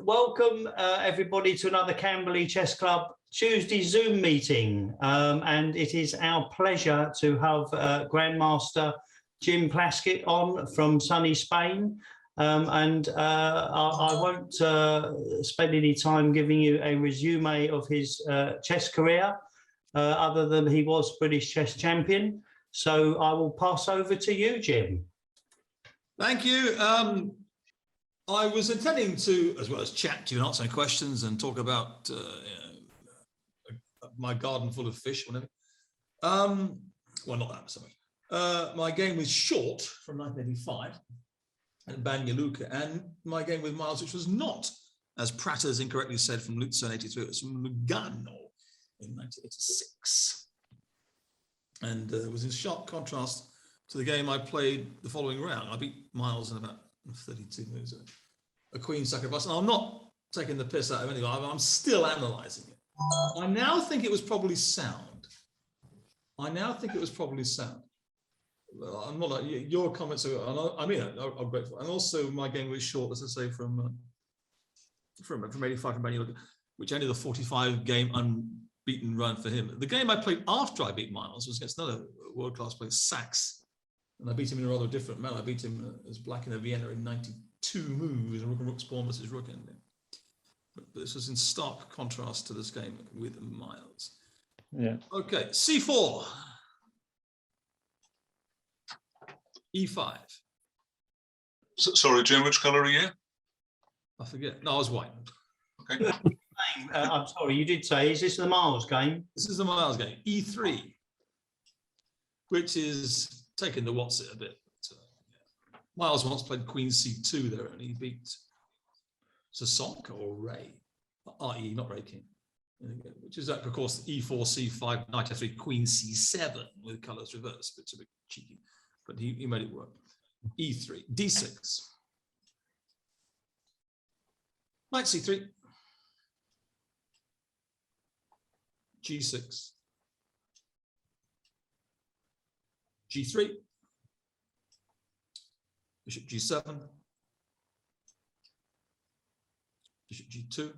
welcome everybody to another Camberley Chess Club Tuesday Zoom meeting. And it is our pleasure to have Grandmaster Jim Plaskett on from sunny Spain. I won't spend any time giving you a resume of his chess career, other than he was British chess champion. So I will pass over to you, Jim. Thank you. I was intending to, as well as chat to you and answer questions and talk about my garden full of fish, whatever. Well, not that so much. My game with Short from 1985 at Banja and my game with Miles, which was not, as Pratters incorrectly said, from Lutzer in 83, it was from Lugano in 1986. And it was in sharp contrast to the game I played the following round. I beat Miles in about 32 moves, a queen sacrifice. And I'm not taking the piss out of anyone. I'm still analysing it. I now think it was probably sound. I'm not like your comments are. I mean, I'm grateful. And also my game was Short, as I say, from 85 from Banja, which ended the 45 game unbeaten run for him. The game I played after I beat Miles was against another world-class player, Sachs. And I beat him in a rather different manner. I beat him as black in a Vienna in 92 moves, and rook spawn versus rook ending. But this was in stark contrast to this game with Miles. Yeah. Okay, C4. E5. Sorry, Jim, which colour are you? I forget. No, I was white. Okay. I'm sorry, you did say, is this the Miles game? This is the Miles game. E3, which is taking the what's it a bit. Miles once played Queen C2 there, and he beat Sasonka or Ray, i.e. not Ray King, which is, of course, E4, C5, Knight F3, Queen C7 with colours reversed, but it's a bit cheeky, but he made it work. E3, D6, Knight C3, G6, G3, Bishop G7, Bishop G2,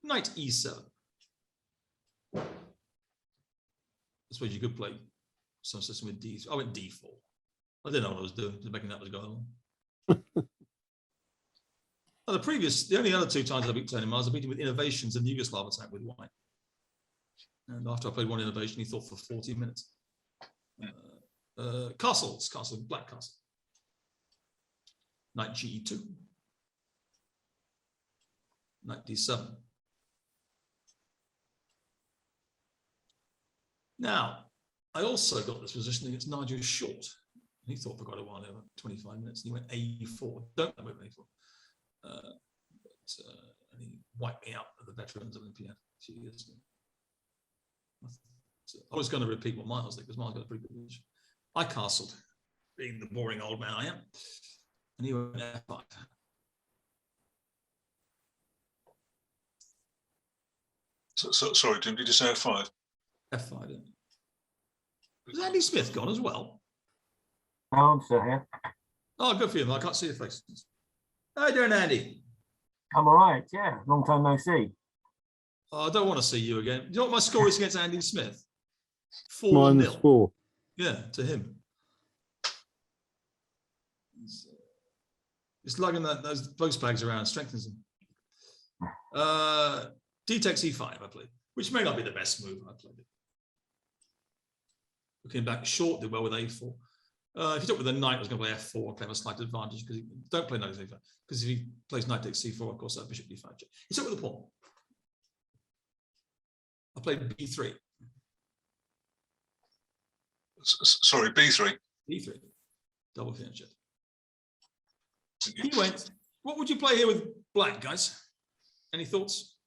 Knight E7. I suppose you could play some system with D. I went D4. I didn't know what I was doing, just making that was going on. The only other two times I beat Tony Miles, I beat him with innovations in the Yugoslav attack with white. And after I played one innovation, he thought for 40 minutes. Castles, black castle. Knight Ge2. Knight D7. Now, I also got this position against Nigel Short. He thought for quite a while, over 25 minutes, and he went A4. Don't move A4. And he wiped me out at the Veterans Olympiad 2 years ago. I was going to repeat what Miles did, because Miles got a pretty good position. I castled, being the boring old man I am, and he went F5. Sorry, Jim, did you say F5? F5, yeah. Is Andy Smith gone as well? No, I'm still here. Oh, good for you. I can't see your face. How you doing, Andy? I'm all right, yeah. Long time no see. Oh, I don't want to see you again. Do you know what my score is against Andy Smith? 4-0. -4. Yeah, to him. He's lugging those box bags around, strengthens them. D takes E5, I played, which may not be the best move. I played it. Looking back, Short did well with A4. If you took with a knight, I was going to play F4 and have a slight advantage, because don't play knight C5, because if he plays knight takes C4, of course, that bishop D5. He took with the pawn. I played B3. Sorry, B3. B3. Double fianchet. He went, what would you play here with black, guys? Any thoughts?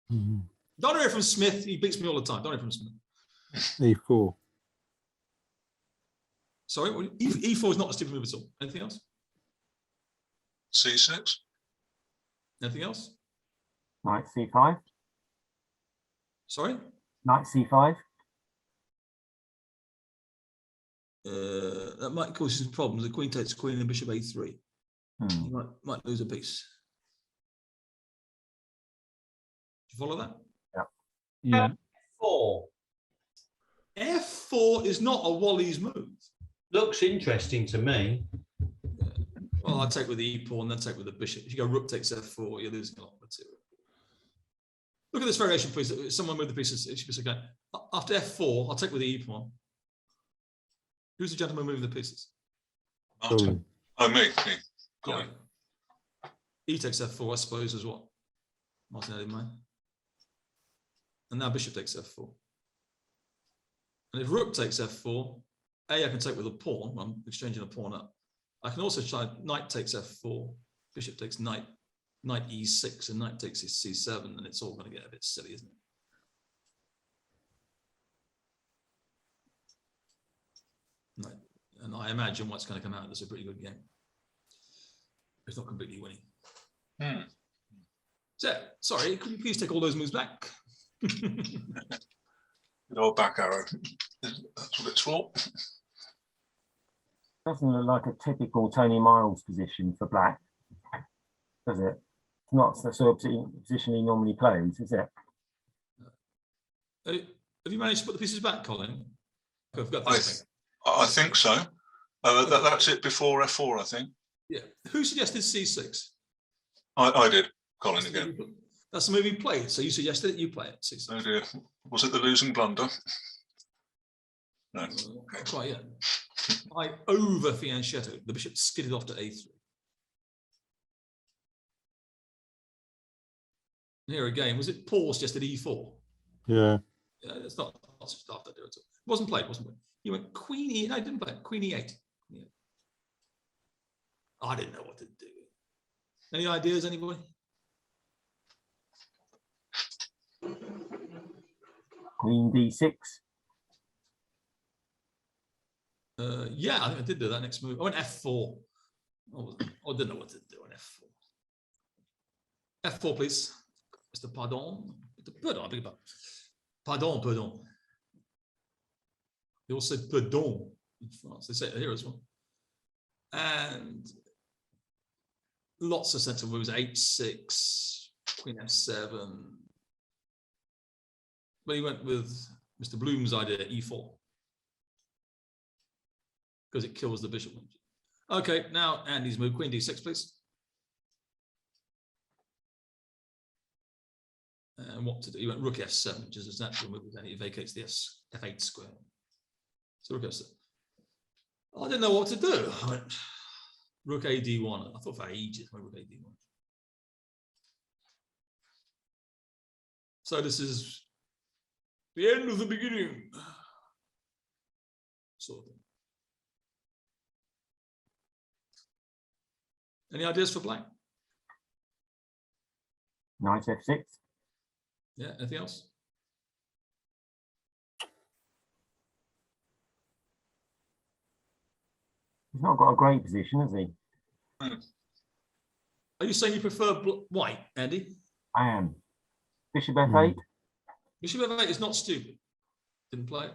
Don't hear from Smith. He beats me all the time. Don't hear from Smith. E4. Sorry, E4 is not a stupid move at all. Anything else? C6. Anything else? Knight C5. Sorry? Knight C5. That might cause you some problems. The queen takes queen and bishop A3. You might lose a piece. Do you follow that? Yeah. 4 F4 is not a Wally's move. looks interesting to me. Well, I'd take with the e pawn, then take with the bishop. If you go rook takes f4, you're losing a lot of material. Look at this variation, please. Someone move the pieces. Okay. After f4, I'll take with the e pawn. Who's the gentleman moving the pieces? Martin. Oh, me. Yeah. Colin. E takes f4, I suppose, is what Martin had in mind. And now bishop takes f4. And if rook takes f4, I can take with a pawn. I'm exchanging a pawn up. I can also try knight takes f4, bishop takes knight e6, and knight takes c7, and it's all going to get a bit silly, isn't it? And I imagine what's going to come out is a pretty good game. It's not completely winning. So, sorry, could you please take all those moves back? Good old back arrow. That's what it's for. Doesn't look like a typical Tony Miles position for black, does it? It's not the sort of position he normally plays, is it? Have you managed to put the pieces back, Colin? I've got I think so. That's it before f4, I think. Yeah. Who suggested c6? I did. Colin again. That's the move you played. So you suggested it, you play it. C6. Oh dear. Was it the losing blunder? No. Not quite yet. I over fianchetto. The bishop skidded off to a3. Here again, was it Paul suggested e4? Yeah. Yeah, it's not stuff that do it. It wasn't played, wasn't it? You went queen e. No, I didn't play it. Queen e8. Yeah. I didn't know what to do. Any ideas, anybody? Queen d6. Yeah, I think I did do that next move. I went f4. I didn't know what to do on f4. F4, please. Mr. Pardon. Pardon, I beg your pardon. Pardon. They all say pardon in France. They say it here as well. And lots of sensible moves. h6, queen f7. But he went with Mr. Bloom's idea, e4. Because it kills the bishop. Okay, now Andy's move, queen d6, please. And what to do? He went rook f7, which is his natural move, and he vacates the f8 square. So rook f7. I didn't know what to do. I went rook a d1. I thought for ages, I went rook a d1. So this is the end of the beginning. Sort of thing. Any ideas for black? Knight f6. Yeah, anything else? He's not got a great position, has he? Are you saying you prefer white, Andy? I am. Bishop f8. Bishop f8 is not stupid. Didn't play it.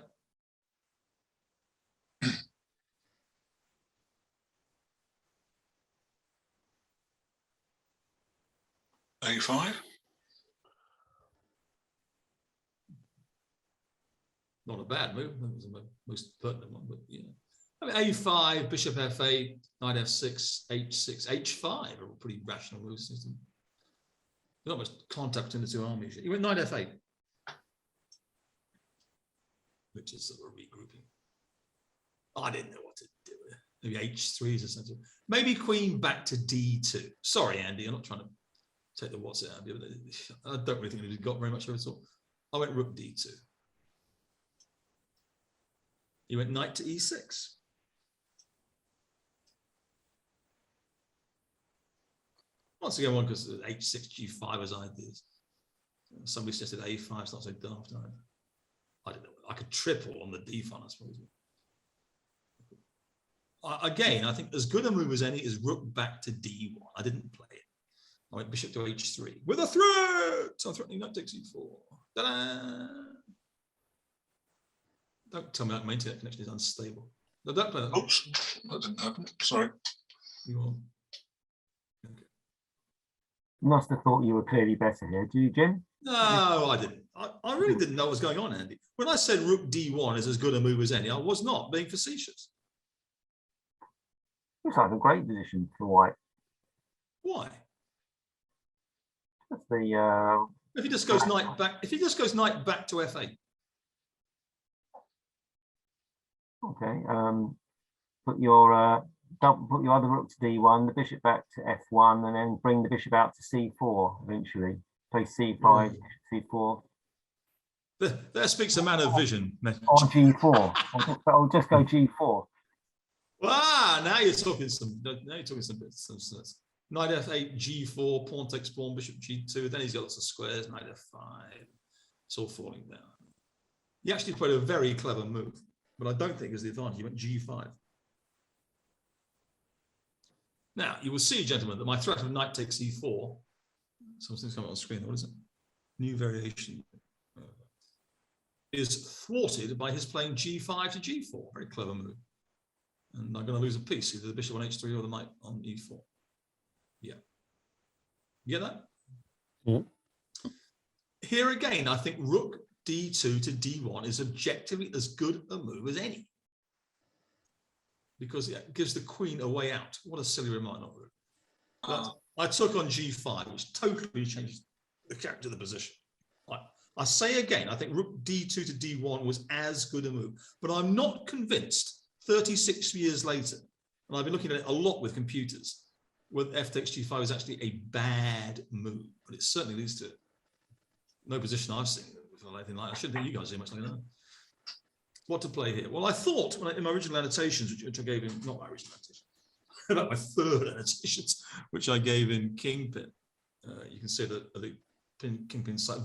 A5. Not a bad move. That was the most pertinent one, but yeah. I mean, a5, bishop f8, knight f6, h6, h5 are all pretty rational moves. There's not much contact between the two armies. You went knight f8, which is sort of regrouping. I didn't know what to do with it. Maybe h3 is essential. Maybe queen back to d2. Sorry, Andy, I'm not trying to take the what's it out of you, but I don't really think it got very much of it at all. I went rook d2. You went knight to e6. Once again, one because h6, g5 as ideas. Somebody suggested a5, it's not so daft. I don't know. I could triple on the d file, I suppose. Again, I think as good a move as any is rook back to d1. I didn't play it. I went bishop to h3 with a threat. I'm threatening knight takes e4. Ta-da! Don't tell me that my internet connection is unstable. No, don't play that. Oops, that didn't happen. Sorry. Must have thought you were clearly better here. Do you, Jim? No, I didn't. I really didn't know what was going on, Andy. When I said rook d1 is as good a move as any, I was not being facetious. Looks like a great position for white. Why? That's the If he just goes knight back, to f8. okay. Put your put your other rook to d1, the bishop back to f1, and then bring the bishop out to c4 eventually. Play c5, c4. There speaks a man of vision. On g4. I'll just go g4. Ah, now you're talking some. Now you're talking some bits. Knight f8, g4, pawn takes pawn, bishop g2. Then he's got lots of squares. Knight f5. It's all falling down. He actually played a very clever move, but I don't think it's the advantage. He went g5. Now you will see, gentlemen, that my threat of knight takes e4. Something's coming on screen. What is it? New variation. Is thwarted by his playing g5 to g4. Very clever move. And I'm going to lose a piece, either the bishop on h3 or the knight on e4. Yeah. You get that? Yeah. Here again, I think rook d2 to d1 is objectively as good a move as any. Because it gives the queen a way out. What a silly remark, not really. But I took on g5, which totally changes the character of the position. I say again, I think rook d2 to d1 was as good a move, but I'm not convinced 36 years later, and I've been looking at it a lot with computers, whether f takes g5 is actually a bad move, but it certainly leads to no position I've seen. Anything like, I shouldn't think you guys do much like that. What to play here? Well, I thought in my original annotations, which I gave in, not my original annotations, about my third annotations, which I gave in Kingpin. You can see that the Kingpin site,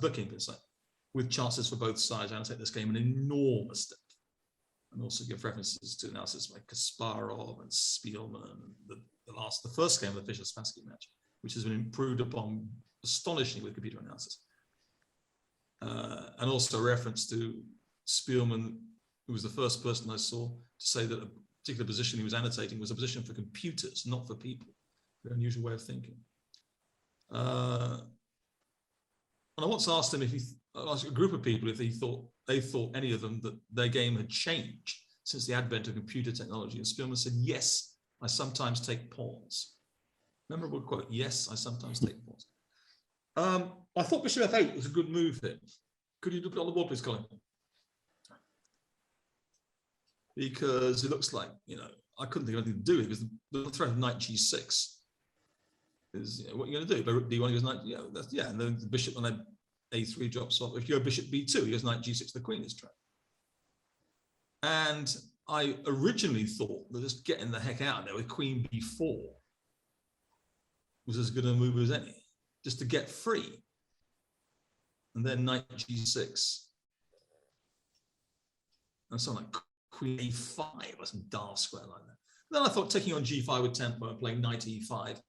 with chances for both sides. I annotate this game in enormous depth, and also give references to analysis by Kasparov and Spielman, and the first game of the Fischer-Spassky match, which has been improved upon astonishingly with computer analysis, and also a reference to Spielman, who was the first person I saw to say that a particular position he was annotating was a position for computers, not for people. Very unusual way of thinking. And I once asked him asked a group of people if they thought any of them that their game had changed since the advent of computer technology. And Spielman said, yes, I sometimes take pawns. Memorable quote, yes, I sometimes take pawns. I thought bishop f8 was a good move here. Could you look on the board, please, Colin? Because it looks like, I couldn't think of anything to do because the threat of knight g6 is what you're going to do. But rook d1 goes knight, and then the bishop on a3 drops off. If you go bishop b2, he goes knight g6, the queen is trapped. And I originally thought that just getting the heck out of there with queen b4 was as good a move as any, just to get free. And then knight g6. And something like queen a5 or some daft square like that. Then I thought taking on g5 with tempo and playing knight e5,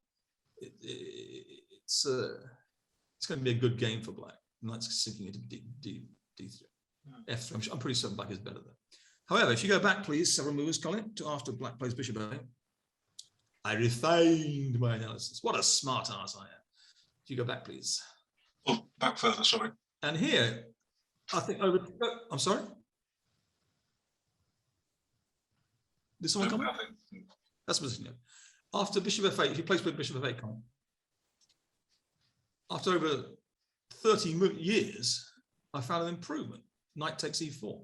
it's going to be a good game for black. Knight's sinking into d3. F3. I'm pretty certain black is better there. However, if you go back, please, several moves, Colin, to after black plays bishop a8, I refined my analysis. What a smart ass I am. If you go back, please. Oh, back further, sorry. And here, I think I'm sorry? Did someone come? That's position. After bishop f8, if you place with bishop f8, Colin, after over 30 years, I found an improvement. Knight takes e4.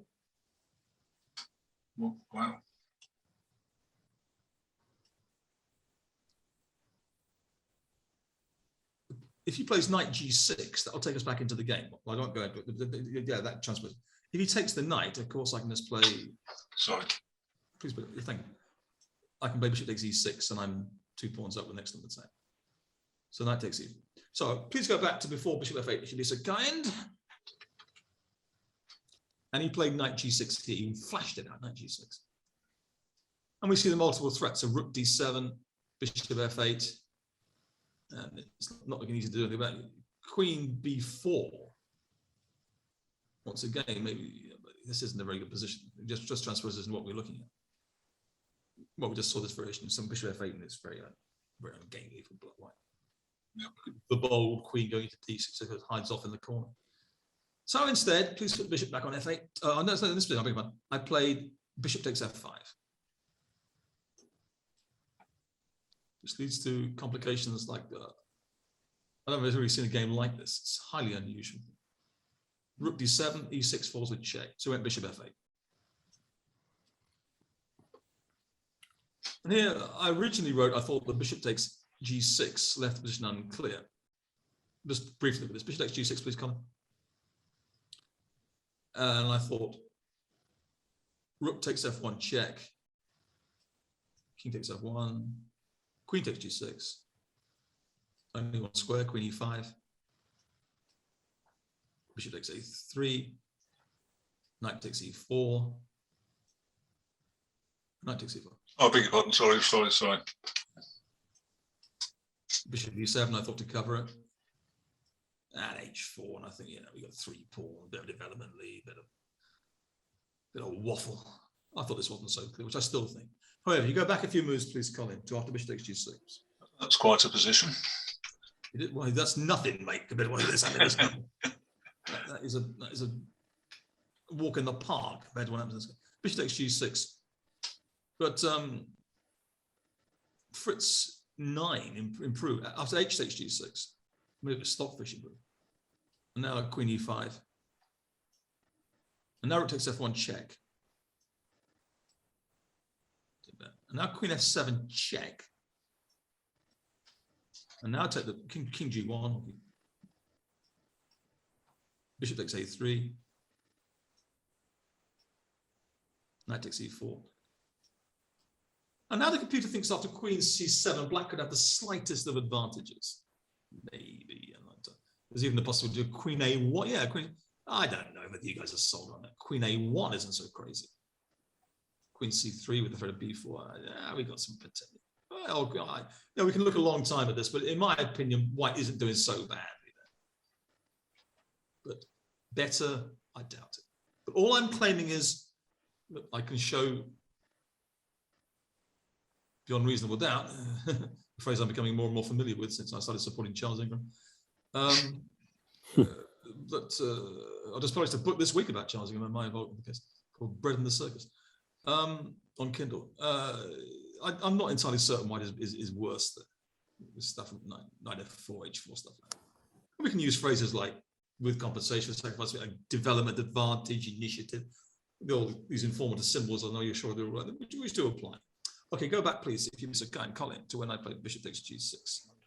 Oh, wow. If he plays knight g6, that'll take us back into the game. Well, I won't go into it, yeah, that transfers. If he takes the knight, of course, I can just play. Sorry. Please, thank you. I can play bishop takes e6, and I'm 2 pawns up with next to the same. So knight takes e4. So please go back to before bishop f8, if you be so kind. And he played knight g6 here. He flashed it out, knight g6. And we see the multiple threats of rook d7, bishop f8. And it's not looking easy to do anything about it. Queen b4. Once again, maybe this isn't a very good position. It just transfers isn't what we're looking at. Well, we just saw this variation of some bishop f8, and it's very ungainly for black white. The bold queen going into d6, so it hides off in the corner. So instead, please put the bishop back on f8. No, this bit, I beg your pardon. I played bishop takes f5. Which leads to complications like that. I don't know if I've really seen a game like this. It's highly unusual. Rook d7, e6 falls with check. So we went bishop f8. And here, I originally wrote, I thought the bishop takes g6, left position unclear. Just briefly with this. Bishop takes g6, please, Colin. And I thought, rook takes f1, check. King takes f1. Queen takes g6. Only one square, queen e5. Bishop takes a3. Knight takes e4. Knight takes e4. Oh, I beg your pardon. Sorry. Bishop e7, I thought to cover it. And h4, and I think, we got 3 pawn, a bit of development lead, bit of waffle. I thought this wasn't so clear, which I still think. However, you go back a few moves, please, Colin, to after bishop takes g6. That's quite a position. Well, that's nothing, mate, compared to what it is. I mean, that is a walk in the park compared to what happens. Bishop takes g6. But Fritz 9 improved. After h takes g6, move it stockfish improved. And now queen e5. And now rook takes f1 check. And now queen f7 check. And now take the king g1. Bishop takes a3. Knight takes e4. And now the computer thinks after queen c7, black could have the slightest of advantages. Maybe. There's even the possibility of queen a1. Yeah, queen. I don't know whether you guys are sold on that. Queen a1 isn't so crazy. Queen c3 with the threat of b4. Yeah, we got some potential. Well, God, we can look a long time at this, but in my opinion, white isn't doing so badly there. But better, I doubt it. But all I'm claiming is that I can show beyond reasonable doubt, a phrase I'm becoming more and more familiar with since I started supporting Charles Ingram. But I just published a book this week about Charles Ingram and my involvement in the case called Bread and the Circus on Kindle. I'm not entirely certain why it is worse than this stuff, knight f4, h4 stuff like that. We can use phrases like with compensation, sacrifice, like development, advantage, initiative, all these informative symbols. I know you're sure they're right, which do apply. Okay, go back, please, if you miss a kind, Colin, to when I played bishop takes g6.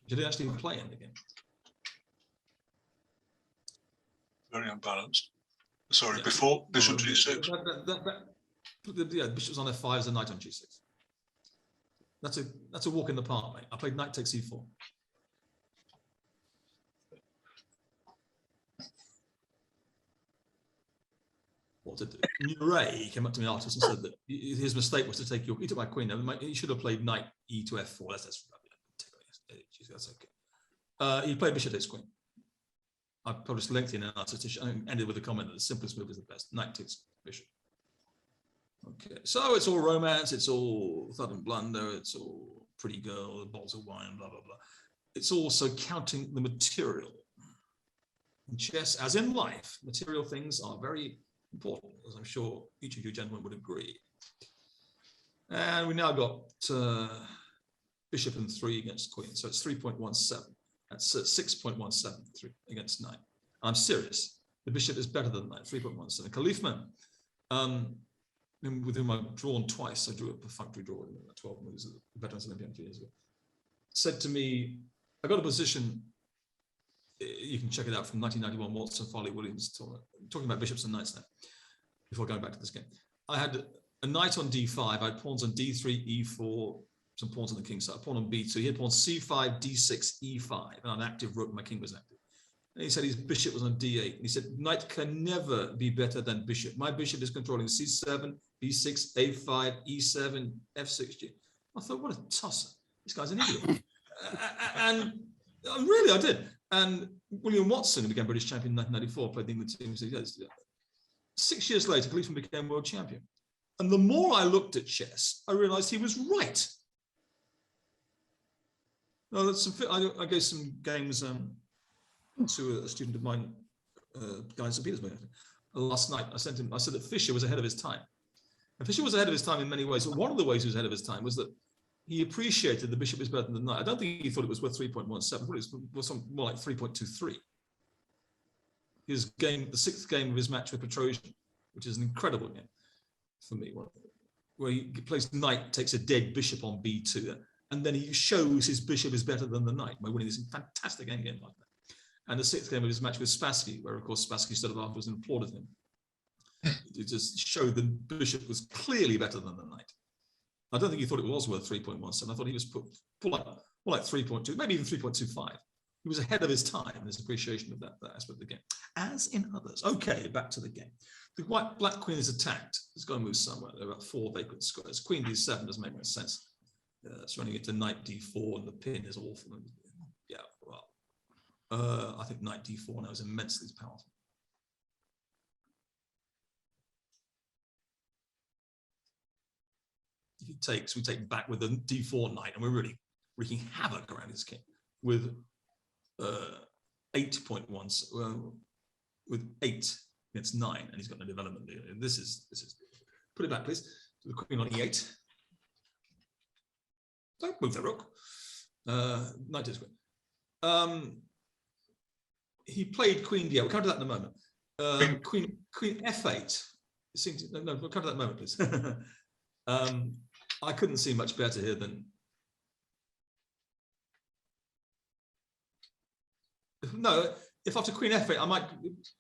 You didn't actually play it again. Very unbalanced. Sorry, yeah. Before bishop g6. Yeah, bishop's on f5 as a knight on g6. That's a walk in the park, mate. I played knight takes e4. What to do? Ray came up to me afterwards and said that his mistake was to take he took my queen. He should have played knight e to f4. That's okay. He played bishop takes queen. I published lengthy analysis and ended with a comment that the simplest move is the best. Knight takes bishop. Okay, so it's all romance, it's all thud and blunder, it's all pretty girl, bottles of wine, blah, blah, blah. It's also counting the material. In chess, as in life, material things are very important, as I'm sure each of you gentlemen would agree. And we now got bishop and 3 against queen, so it's 3.17. That's 6.17 against knight. I'm serious. The bishop is better than knight, 3.17. Khalifman, with whom I've drawn twice, I drew a perfunctory draw in 12 moves at the Veterans Olympiad a few years ago, said to me, I got a position, you can check it out from 1991, Watson, Farley, Williams, talking about bishops and knights now, before going back to this game. I had a knight on d5, I had pawns on d3, e4, some pawns on the king side, a pawn on b2, he had pawn c5, d6, e5, and an active rook, my king was active. And he said his bishop was on d8. And he said, knight can never be better than bishop. My bishop is controlling c7, b6, a5, e7, f6. I thought, what a tosser. This guy's an idiot. And really, I did. And William Watson, who became British champion in 1994, played the England team. 6 years later, Khalifman became world champion. And the more I looked at chess, I realized he was right. No, I gave some games to a student of mine, guy in St. Petersburg. Last night, I said that Fischer was ahead of his time. And Fischer was ahead of his time in many ways. But one of the ways he was ahead of his time was that he appreciated the bishop is better than the knight. I don't think he thought it was worth 3.17. I thought it was more like 3.23. His game, the 6th game of his match with Petrosian, which is an incredible game for me, where he plays knight, takes a dead bishop on b2, and then he shows his bishop is better than the knight by winning this fantastic endgame like that. And the 6th game of his match with Spassky, where of course Spassky stood up afterwards and applauded him. It just showed the bishop was clearly better than the knight. I don't think he thought it was worth 3.17. I thought he was put more like 3.2, maybe even 3.25. He was ahead of his time in his appreciation of that aspect of the game, as in others. Okay, back to the game. The black queen is attacked. It's got to move somewhere. There are about 4 vacant squares. Queen d7 doesn't make much sense. It's running into knight d4, and the pin is awful. Yeah, well, I think knight d4 now is immensely powerful. If he takes, we take back with the d4 knight, and we're really wreaking havoc around his king with 8.1, with 8 against 9, and he's got no development there. And this is put it back, please. To the queen on e8. Don't move the rook. Knight is queen. He played queen d8. We'll come to that in a moment. Queen f8. It seems no. We'll come to that in a moment, please. I couldn't see much better here than. No, if after queen f8, I might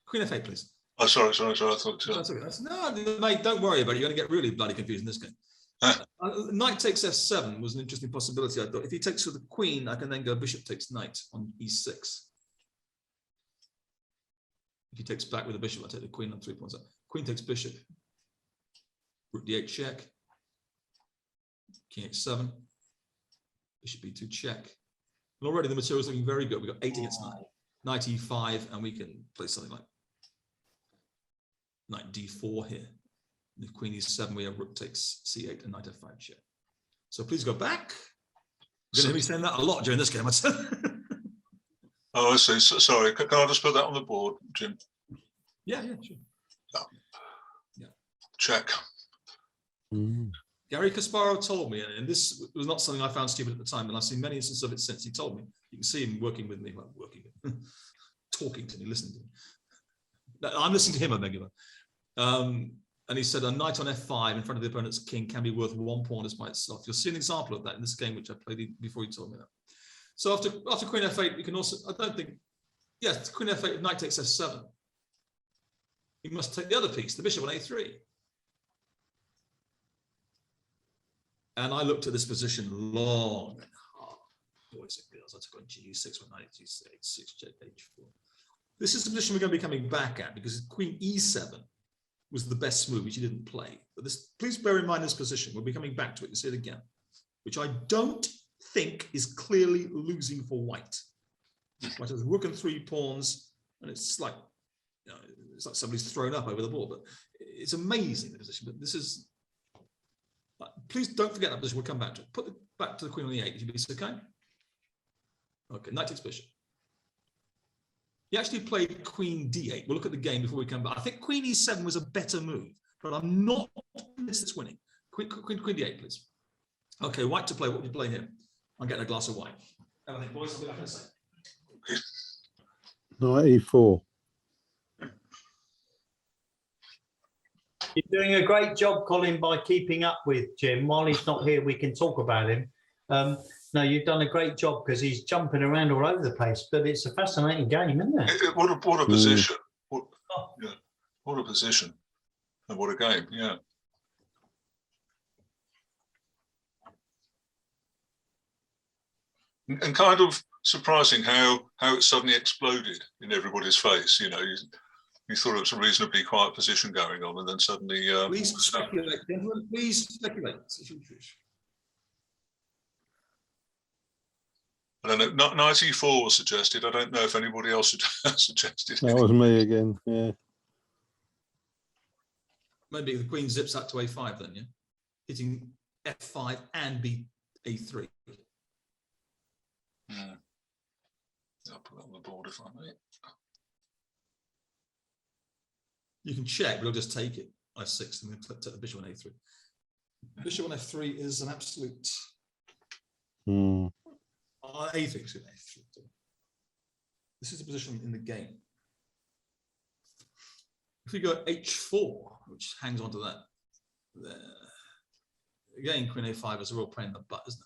queen f8, please. Oh, sorry. I thought. That's okay. No, mate, don't worry about it. You're going to get really bloody confused in this game. Knight takes f7 was an interesting possibility. I thought if he takes with the queen, I can then go bishop takes knight on e6. If he takes back with the bishop, I take the queen on 3.7. Queen takes bishop. Rook d8 check. King h7. Bishop b2 check. And already the material is looking very good. We've got 8 against 9. Knight e5, and we can play something like knight d4 here. And if queen e7, we have rook takes c8 and knight f5 check. So please go back. You're going to hear me saying that a lot during this game. Oh, I see. Sorry, can I just put that on the board, Jim? Yeah, sure. Yeah. Check. Gary Kasparov told me, and this was not something I found stupid at the time, and I've seen many instances of it since. He told me. You can see him working with me, talking to me, listening to me. I'm listening to him, I beg your pardon. And he said a knight on f5 in front of the opponent's king can be worth 1 pawn as by itself. You'll see an example of that in this game, which I played before you told me that. So after queen f8, we can also, I don't think, yes, queen f8, knight takes f7. You must take the other piece, the bishop on a3. And I looked at this position long and hard. Boys and girls, I took on g6 with knight g6, 6 h4. This is the position we're going to be coming back at because queen e7 was the best move, which he didn't play. But this, please bear in mind this position. We'll be coming back to it. You see it again, which I don't think is clearly losing for white. White has rook and 3 pawns, and it's like, it's like somebody's thrown up over the board. But it's amazing the position. But this is. Please don't forget that position. We'll come back to it. Put it back to the queen on the 8. If you be okay. Okay, knight takes bishop. He actually played queen d8. We'll look at the game before we come back. I think queen e7 was a better move, but I'm not convinced it's winning. Queen d8, please. Okay, white to play. What would you play here? I'm getting a glass of wine. I think, boys, I'll be back in a second. Knight e4. You're doing a great job, Colin, by keeping up with Jim. While he's not here, we can talk about him. No, you've done a great job because he's jumping around all over the place. But it's a fascinating game, isn't it? What a position! What a position, and what a game! Yeah. And kind of surprising how it suddenly exploded in everybody's face. You thought it was a reasonably quiet position going on, and then suddenly. Please speculate, gentlemen. Please speculate. I don't know. Knight e4 was suggested. I don't know if anybody else suggested. That was me again. Yeah. Maybe the queen zips out to a5 then, yeah, hitting f5 and a3. I'll put it on the board if I may. You can check, but I'll just take it. I6, and then take the bishop on A3. Bishop on F3 is an absolute. Hmm. A3, excuse me, A3. This is the position in the game. If we go H4, which hangs on to that, there. Again, Queen A5 is a real pain in the butt, isn't it?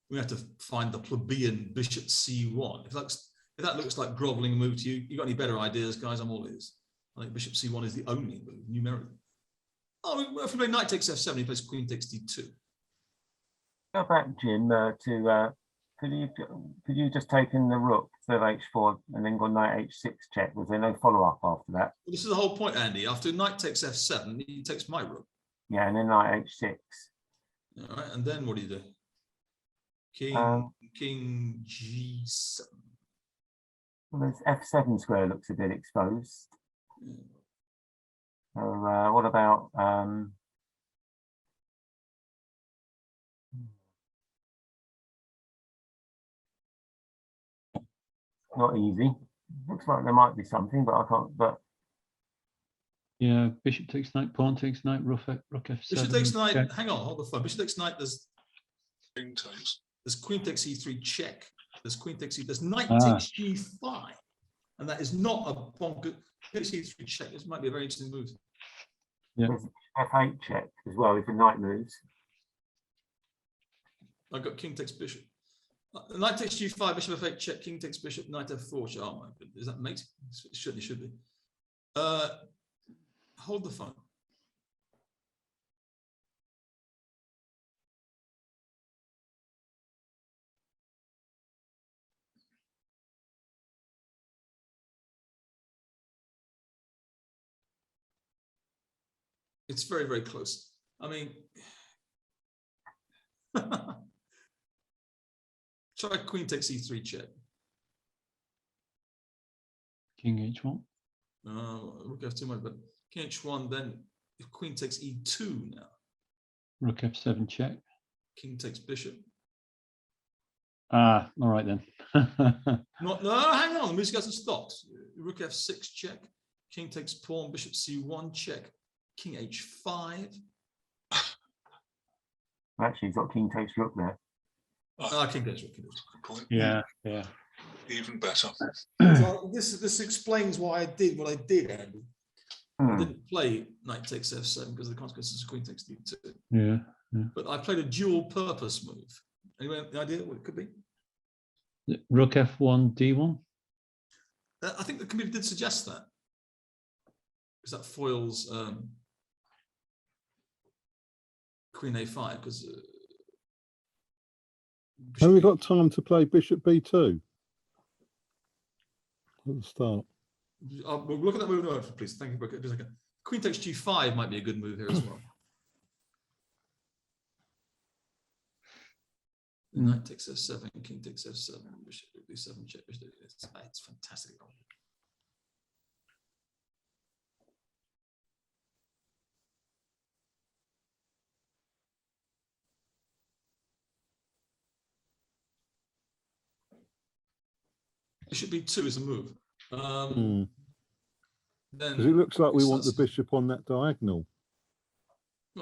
We have to find the plebeian bishop C1. If that looks like groveling move to you, you got any better ideas, guys? I'm all ears. I think bishop C1 is the only move numerically. Oh, if we play knight takes F7, he plays queen takes D2. Go back, Jim, could you just take in the rook to H4 and then go knight H6 check? Was there no follow-up after that? Well, this is the whole point, Andy. After knight takes F7, he takes my rook. Yeah, and then knight H6. All right, and then what do you do? King G7. Well, this F7 square looks a bit exposed. Yeah. So what about not easy. Looks like there might be something, but I can't. But Yeah, bishop takes knight, pawn takes knight, rook F7. Bishop takes knight. check. Hang on, hold the phone. Bishop takes knight. King takes. There's queen takes E3 check. There's queen takes E. There's knight Ah. takes G5, and that is not a bonker. Takes E3 check. This might be a very interesting move. Yeah. there's F8 check as well if the knight moves. I've got king takes bishop. Knight takes G5, bishop F8 check. King takes bishop. Knight F4. Oh my goodness, is that mate? It certainly should be. Hold the phone. It's very, very close. I mean, try queen takes E3 check. King H1. Rook F2 might, but king H1. Then if queen takes E2 now. Rook F7 check. King takes bishop. Ah, all right then. No, hang on. The music hasn't stopped. Rook F6 check. King takes pawn. Bishop C1 check. King H5. Actually, he's got king takes rook there. King takes rook. Good point. yeah. Even better. So this explains why I did what I did, Andy. I didn't play knight takes F7 because of the consequences of queen takes D2. Yeah. But I played a dual purpose move. Anyone have any idea what it could be? Rook F1, D1. I think the committee did suggest that. Because that foils queen A5. Because Have we got time to play bishop B2 at the start? we'll look at that move, please. Thank you. Just a second. Queen takes G5 might be a good move here as well. Knight takes F7, king takes F7, bishop B7 check. It's fantastic. Bishop B2 is a move. Then Because it looks like we want the bishop on that diagonal.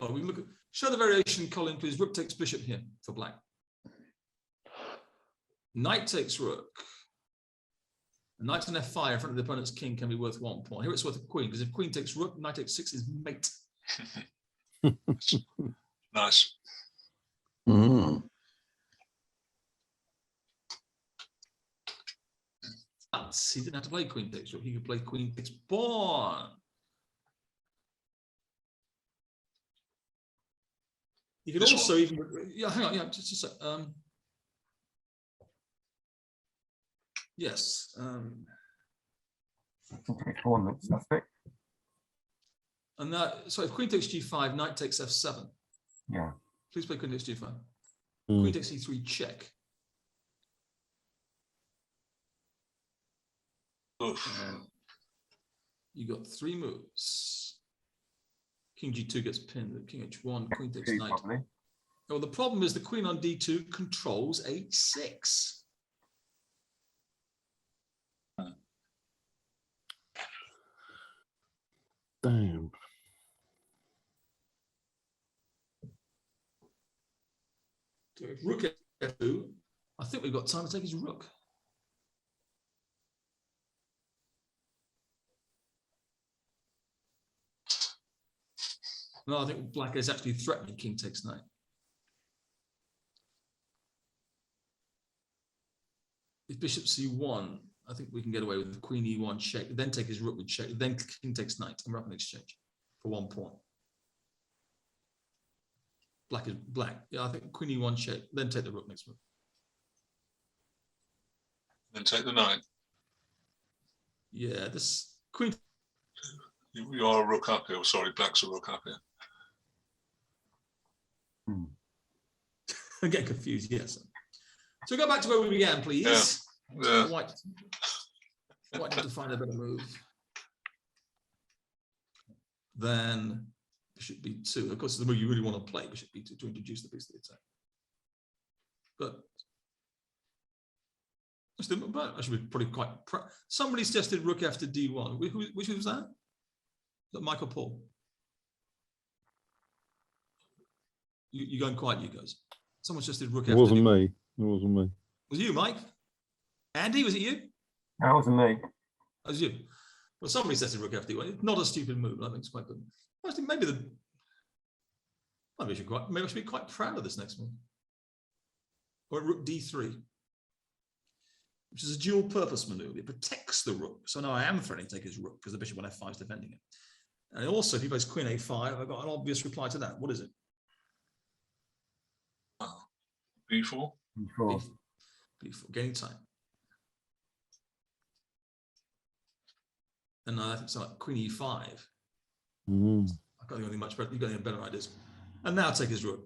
Oh, we look at show the variation, Colin, please. Rook takes bishop here for black. Knight takes rook. Knight on F5 in front of the opponent's king can be worth 1 pawn. Here it's worth a queen, because if queen takes rook, knight takes 6 is mate. Nice. But he didn't have to play queen takes rook. He could play queen takes pawn. You could also even, hang on, just a sec. Yes. Pawn looks suspect. And that, so if queen takes G5, knight takes F7. Yeah. Please play queen takes G5. Queen takes E3 check. You got 3 moves. King G2 gets pinned. King H1, queen takes knight. Probably. Well, the problem is the queen on D2 controls H6. Damn. So if rook f2, I think we've got time to take his rook. No, I think black is actually threatening king takes knight. If bishop c1, I think we can get away with the queen e1 check, then take his rook with check, then king takes knight, and we're up in exchange for 1 pawn. Black is black. Yeah, I think queen e1 check, then take the rook next move. Then take the knight. Yeah, this queen. You are a rook up here. Sorry, black's a rook up here. I'm getting confused, yes. So go back to where we began, please. Yeah. White need to find a better move. Then bishop b2. Of course, the move you really want to play, bishop b2, to introduce the piece to the attack. But I should be probably quite proud. Somebody suggested rook after d1. Which was that? That Michael Paul? You going quiet, you guys. Someone suggested rook after d1. It wasn't me. It wasn't me. Was it you, Mike? Andy, was it you? That wasn't me. That was you. Well, somebody suggested rook after d1. Not a stupid move, but I think it's quite good. I think maybe I should be quite proud of this next one. Or rook d3, which is a dual purpose maneuver. It protects the rook. So now I am threatening to take his rook because the bishop on f5 is defending it. And also, if he plays queen a5, I've got an obvious reply to that. What is it? b4. B4. B4, gaining time. And I think something like queen e5. Mm. I can't think of anything much better. You've got any better ideas. And now take his rook.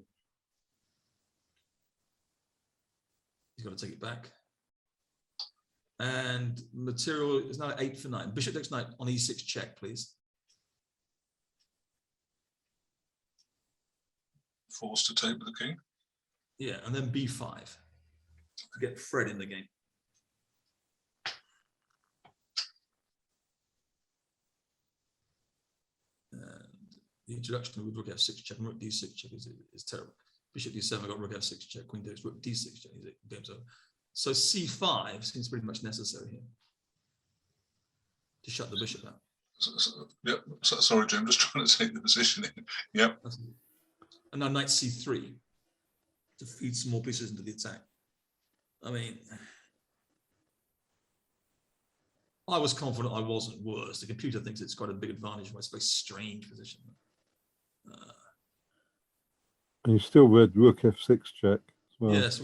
He's got to take it back. And material is now 8 for 9. Bishop takes knight on e6 check, please. Forced to take with the king. Yeah, and then b5 to get Fred in the game. And the introduction with rook f6 check and rook d6 check is terrible. Bishop d7, I got rook f6 check, queen takes rook d6 check. Game's over. So c5 seems pretty much necessary here to shut the bishop out. Yep. Sorry, Jim. Just trying to take the position in. Yep. And now knight c3 to feed some more pieces into the attack. I mean, I was confident I wasn't worse. The computer thinks it's got a big advantage, but it's a very strange position. And you still read rook f6 check as well. Yes,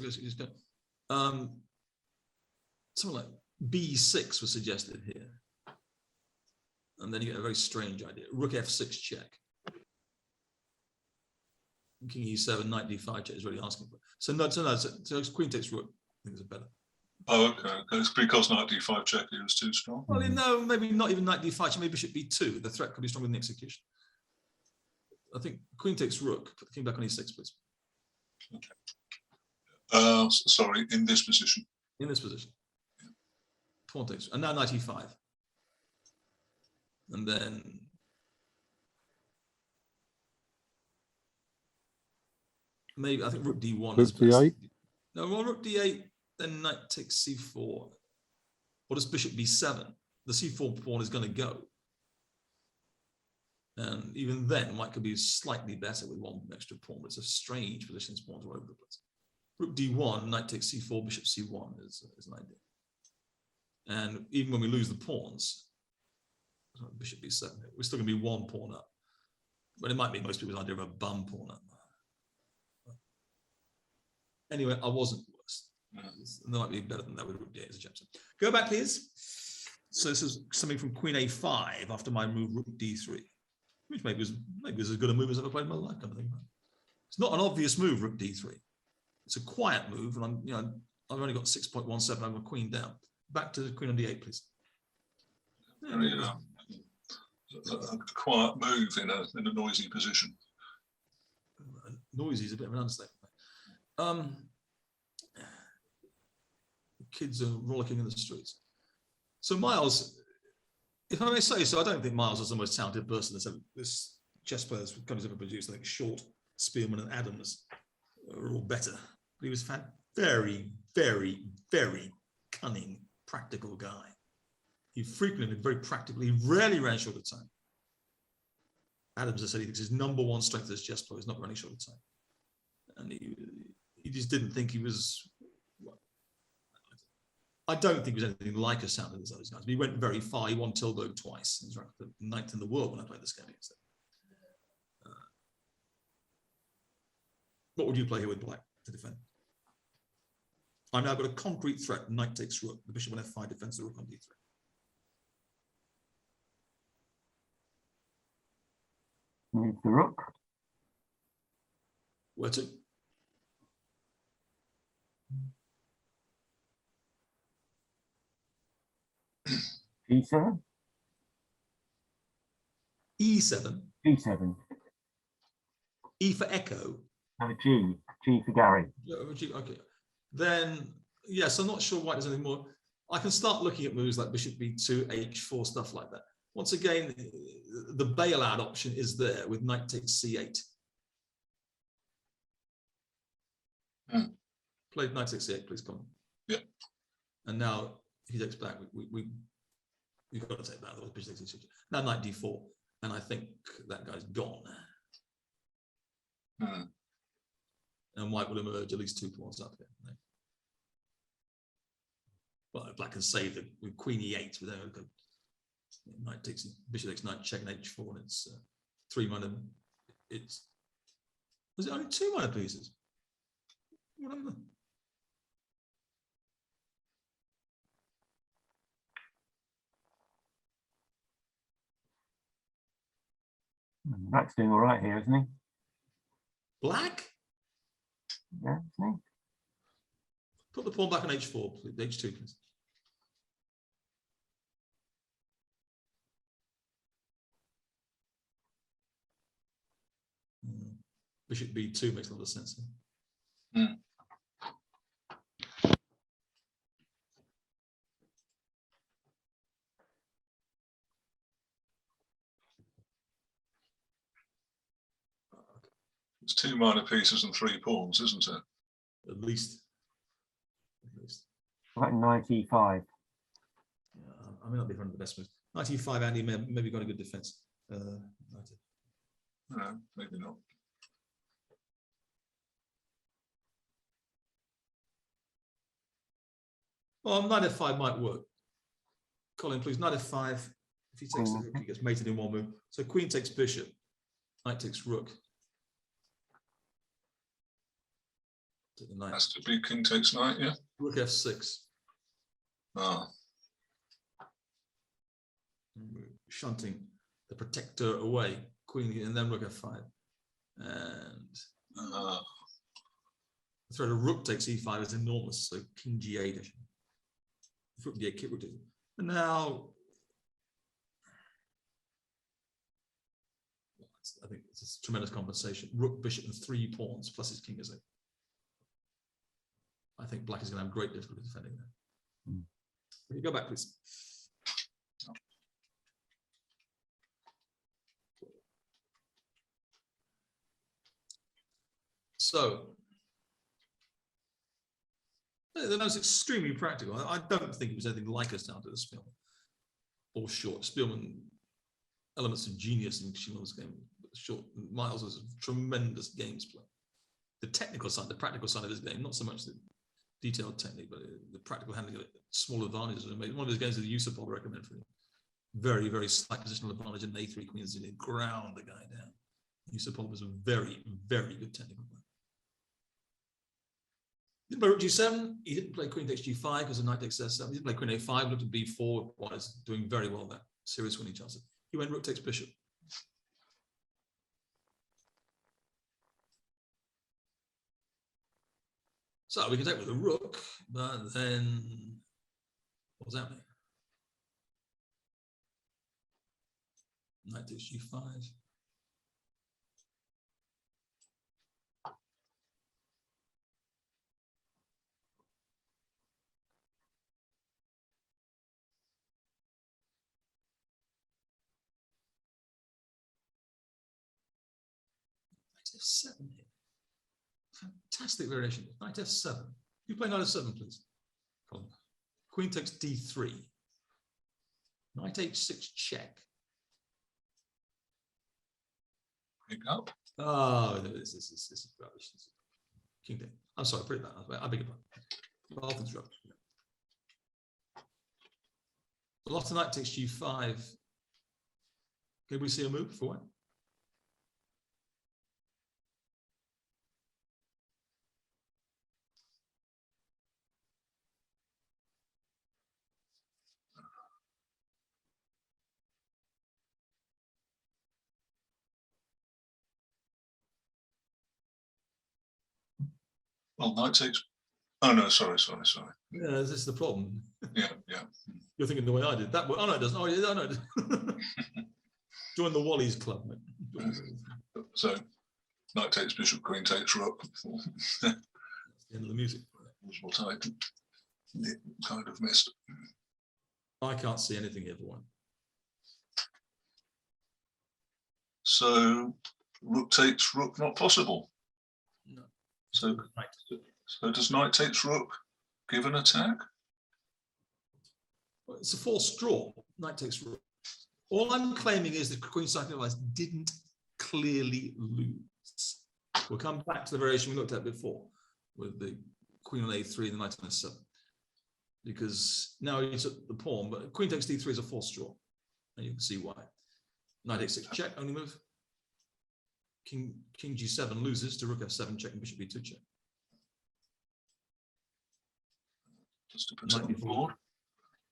something like b6 was suggested here. And then you get a very strange idea. Rook f6 check. King e7, knight d5 check is really asking for it. So queen takes rook. I think it's better. Oh, okay. It's because knight d5 check here is too strong. Well, no, maybe not even knight d5 check. Maybe bishop b2. The threat could be stronger than the execution. I think queen takes rook. Put the king back on e6, please. Okay. Sorry, in this position. In this position. Pawn takes, and now knight e5. And then maybe I think rook d1 is best. d8? No, well, rook d8, then knight takes c4. Or does bishop b7? The c4 pawn is going to go. And even then, white could be slightly better with one extra pawn, but it's a strange position. Pawns all over the place. Rook d1, knight takes c4, bishop c1 is an idea. And even when we lose the pawns, bishop b7, we're still going to be one pawn up. But it might be most people's idea of a bum pawn up. Anyway, I wasn't worse. There might be better than that with rook d8 as a Jepson. Go back, please. So this is something from queen a5 after my move rook d3, which maybe was as good a move as I've ever played in my life. Kind of thing. It's not an obvious move, rook d3. It's a quiet move, and I've only got 6.17. I've got queen down. Back to the queen on d8, please. Very, a quiet move in a noisy position. Noisy is a bit of an understatement. Kids are rollicking in the streets. So Miles, If I may say so, I don't think Miles is the most talented person this chess players country's ever produced. I think Short, Spearman, and Adams are all better. But he was a very, very, very cunning, practical guy. He frequently, very practically, he rarely ran short of time. Adams has said he thinks his number one strength as chess player is not running short of time. And he just didn't think he was. I don't think he was anything like as sound as those guys. But he went very far. He won Tilburg twice. He was ranked the 9th in the world when I played this game against him. What would you play here with black to defend? I've now got a concrete threat. Knight takes rook. The bishop on f5 defends the rook on d3. Move the rook. Where to? G7. E7. G7. E for echo. No, G. G for Gary. Okay. Then, yes, I'm not sure white does anything more. I can start looking at moves like bishop b2, h4, stuff like that. Once again, the bailout option is there with knight takes c8. Played knight takes c8, please come. Yeah. And now if he takes back, we've got to take that. Otherwise, bishop takes c6. Now knight d4, and I think that guy's gone. And white will emerge at least 2 pawns up here. Well, black can save it with queen e8 with knight takes bishop takes knight check and h4, and it's 3 minor. Was it only 2 minor pieces? Whatever. Black's doing all right here, isn't he? Black? Yeah, isn't he? Put the pawn back on h4, please. H2, please. Bishop b2 makes a lot of sense. It's 2 minor pieces and 3 pawns, isn't it? At least. Like knight e5. Yeah, I may not be one of the best moves. Knight e5, Andy maybe got a good defense. No, maybe not. Well, knight f5 might work. Colin, please, knight f5. If he takes the rook, he gets mated in one move. So queen takes bishop, knight takes rook. Take the knight. Has to be king takes knight, yeah. Rook f6. Ah. Shunting the protector away. Queen and then rook f5. And the threat of rook takes e5 is enormous. So king g8. Rook d8, king rook d8. And now I think it's a tremendous compensation. Rook, bishop, and 3 pawns plus his king is 8. I think black is going to have great difficulty defending that. Can you go back, please? So, that was extremely practical. I don't think it was anything like us down to the Spielman or Short. Spielman, elements of genius in Schiller's game. Short, Miles was a tremendous games player. The technical side, the practical side of his game, not so much the detailed technique, but the practical handling of it, small advantages. One of his games is the Yusupov I recommend for him. Very, very slight positional advantage in a3 queens and ground the guy down. Yusupov was a very, very good technical player. He didn't play rook g7. He didn't play queen takes g5 because the knight takes s7. He didn't play queen a5. Looked at b4. Was doing very well there. Serious winning chances. He went rook takes bishop. So we can take with the rook, but then what does that mean? Knight takes g5. f7 here. Fantastic variation. Knight f7. You play knight f7, please. Colin. Queen takes d3. Knight h6 check. Pick up. Oh, this is rubbish. King d. I'm sorry, put it back. I beg your pardon. I'll interrupt. After knight takes g5. Can we see a move for what? Well, knight takes. Oh no, sorry. Yeah, this is the problem. Yeah. You're thinking the way I did. That way. Oh no, it doesn't. Oh yeah, no, it doesn't. Join the Wally's club, mate. So knight takes bishop, queen takes rook. That's the end of the music. Was what I kind of missed. I can't see anything here for one. So rook takes rook, not possible. No. So does knight takes rook give an attack? Well, it's a false draw. Knight takes rook. All I'm claiming is that queen sacrifice didn't clearly lose. We'll come back to the variation we looked at before with the queen on a3 and the knight on a7. Because now he's at the pawn, but queen takes d3 is a false draw. And you can see why. Knight h6 check, only move. King g7 loses to rook f7 check and bishop b2 check. Just to put it on the board.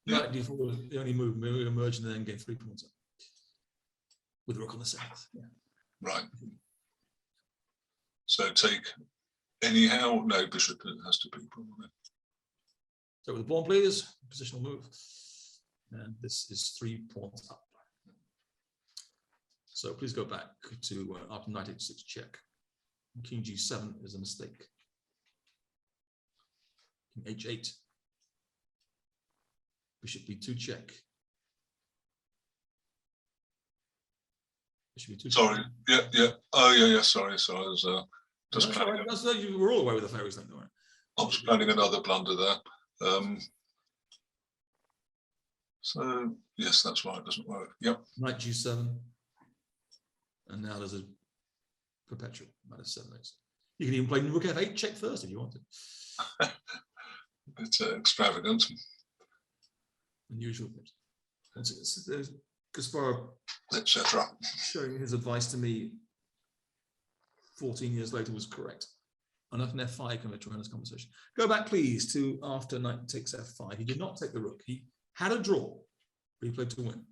Knight d4 is the only move. We emerge and then gain 3 points up. With rook on the 7th. Yeah. Right. So take anyhow. No, bishop has to be probably. So with the pawn, please. Positional move. And this is 3 pawns up. So please go back to after knight h6 check. King g7 is a mistake. King h8. Bishop b2 check. Bishop b2 Sorry. check. Yeah. Oh yeah. Sorry. I was just planning. You were all away with the fairies then, don't I was planning another blunder there. So yes, that's right. It doesn't work. Yep. Knight g7. And now there's a perpetual knight f7. You can even play rook f8 check first if you want to. A bit extravagant. Unusual. There's Kasparov Etc. showing his advice to me 14 years later was correct. Enough an f5 can return this conversation. Go back, please, to after knight takes f5. He did not take the rook. He had a draw, but he played to win.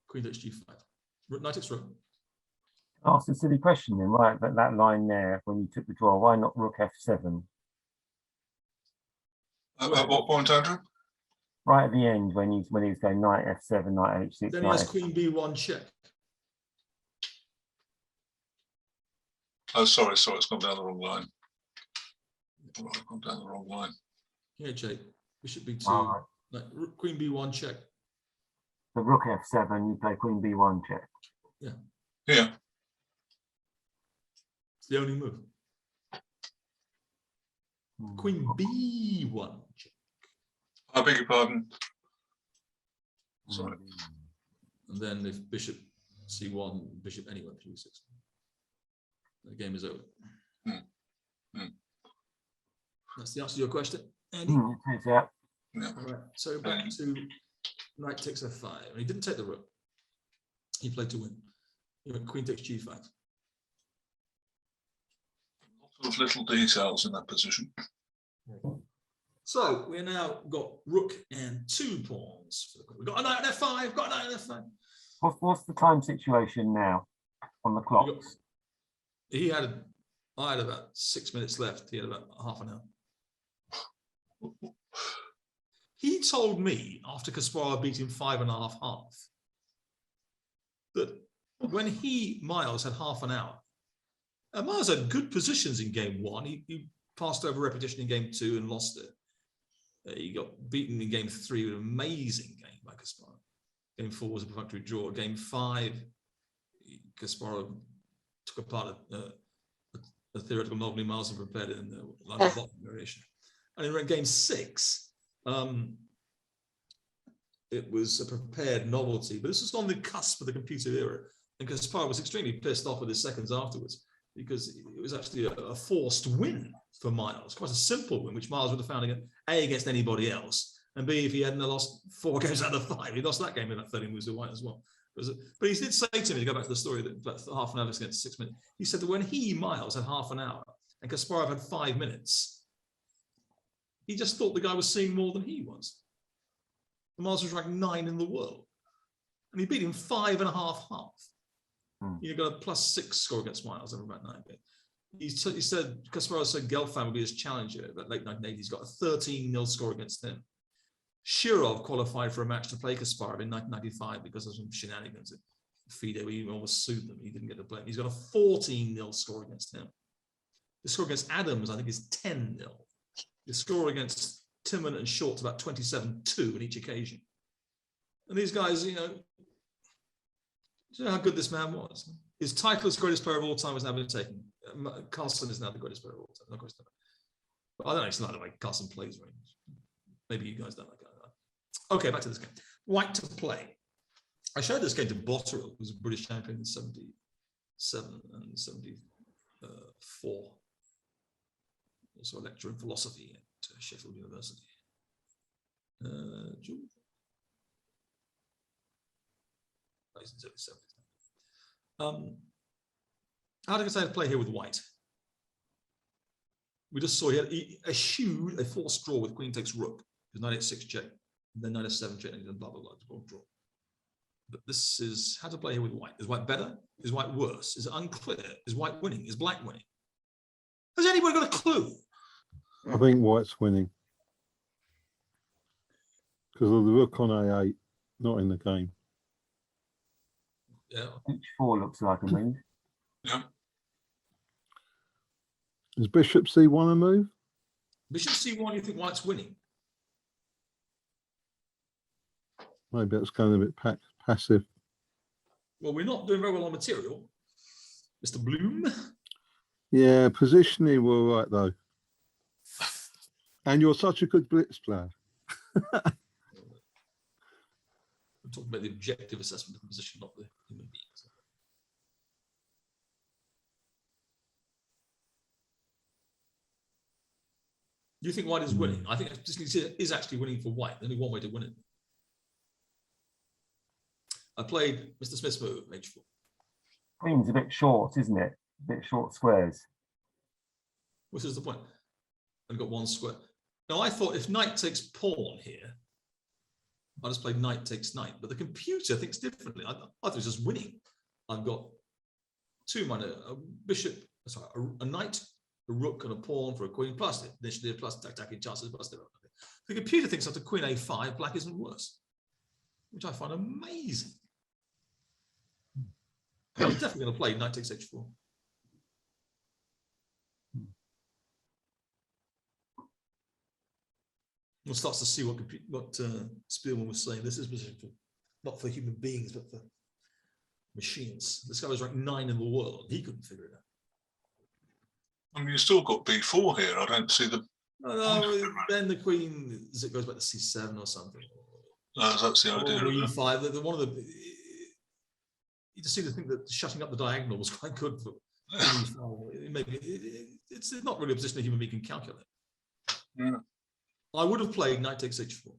Queen takes g5. Knight takes rook. Ask a silly question then, right? But that line there, when you took the draw, why not rook f7? At what point, Andrew? Right at the end, when he was going knight f7, knight h6, Then he has queen b1 check. Oh, sorry, it's gone down the wrong line. Right, I've gone down the wrong line. King h8, bishop b2, right. Queen b1 check. The rook f7, you play queen b1 check. Yeah. Yeah. It's the only move. Queen b1 check. I beg your pardon. Sorry. And then if bishop c1, bishop anywhere, g6. The game is over. That's the answer to your question, Andy. Yeah. All right. So back to knight takes f5. And he didn't take the rook. He played to win. He went queen takes g5. Lots of little details in that position. So we now got rook and 2 pawns. We've got a knight on f5. Got a knight on f5. What's the time situation now on the clocks? I had about 6 minutes left. He had about half an hour. He told me after Kasparov beat him 5.5 half that when Miles had half an hour, and Miles had good positions in game 1. He passed over repetition in game 2 and lost it. He got beaten in game 3 with an amazing game by Kasparov. Game 4 was a perfunctory draw. Game 5, Kasparov took apart a theoretical novel he Miles had prepared in the line of bottom variation. And in game 6, it was a prepared novelty, but this was on the cusp of the computer era. And Kasparov was extremely pissed off with his seconds afterwards, because it was actually a forced win for Miles, quite a simple win, which Miles would have found A, against anybody else, and B, if he hadn't lost 4 games out of 5, he lost that game in that 30 moves to white as well. But he did say to me, to go back to the story, that about half an hour against 6 minutes, he said that when Miles, had half an hour and Kasparov had 5 minutes, he just thought the guy was seeing more than he was. And Miles was ranked 9 in the world, and he beat him 5.5 half. You got a +6 score against Miles over about 9 games. He said Kasparov said Gelfand would be his challenger, but late 1980s, he's got a 13-0 score against him. Shirov qualified for a match to play Kasparov in 1995 because of some shenanigans at FIDE where he almost sued them. He didn't get to play. He's got a 14-0 score against him. The score against Adams, I think, is 10-0. The score against Timon and Short's about 27-2 on each occasion. And these guys, you know, do you know how good this man was? His title as greatest player of all time was now been taken. Carlsen is now the greatest player of all time. Not greatest player. But I don't actually like the way Carlsen plays very much. Maybe you guys don't like that. Okay, back to this game. White to play. I showed this game to Botterill, who was a British champion in 77 and 74. Also a lecturer in philosophy at Sheffield University. How did I say to play here with white? We just saw he eschewed a forced draw with queen takes rook. It was 9-8-6 check, then 9-7 check, and then blah blah blah draw. But this is how to play here with white. Is white better? Is white worse? Is it unclear? Is white winning? Is black winning? Has anybody got a clue? I think white's winning because of the rook on A8, not in the game. Yeah. H4 looks like a move. Yeah. Is bishop C1 a move? Bishop C1, you think white's winning? Maybe that's going a bit passive. Well, we're not doing very well on material, Mr. Bloom. Yeah, positionally we're all right though. And you're such a good blitz player. We're talking about the objective assessment of the position, not the human beings. Do you think white is winning? I think this is actually winning for white. There's only one way to win it. I played Mr. Smith's move, H4. Queen's a bit short, isn't it? A bit short squares. Which is the point? I've got one square. Now, I thought if knight takes pawn here, I just played knight takes knight, but the computer thinks differently. I thought it was just winning. I've got two minor, a bishop, sorry, a knight, a rook, and a pawn for a queen, plus initiative, plus attacking chances, plus the computer thinks after queen a5, black isn't worse, which I find amazing. I'm definitely going to play knight takes h4. One starts to see what Spielman was saying. This is not for human beings, but for machines. This guy was ranked 9 in the world. He couldn't figure it out. I mean, you've still got b4 here. I don't see the. No, then the queen goes back to c7 or something. That's the idea. Or e5. One of the. You just seem to think that shutting up the diagonal was quite good for. Maybe it's not really a position a human being can calculate. Yeah. I would have played knight takes h4.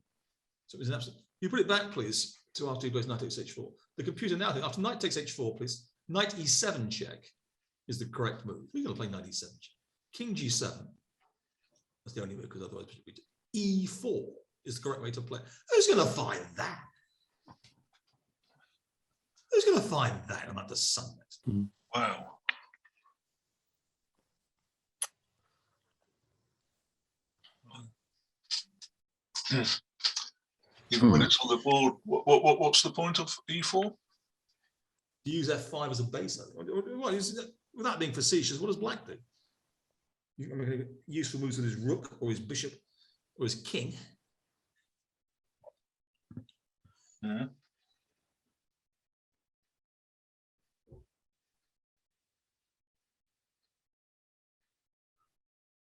So it was an absolute. You put it back, please, to after he plays knight takes h4. The computer now thinks after knight takes h4, please, knight e7 check is the correct move. We're going to play knight e7 check. King g7. That's the only move because otherwise we do. E4 is the correct way to play. Who's going to find that? Who's going to find that on the sun next? Wow. Even when it's on the board, what's the point of e4? Use f5 as a base. Without being facetious, what does black do? I mean, useful moves with his rook or his bishop or his king.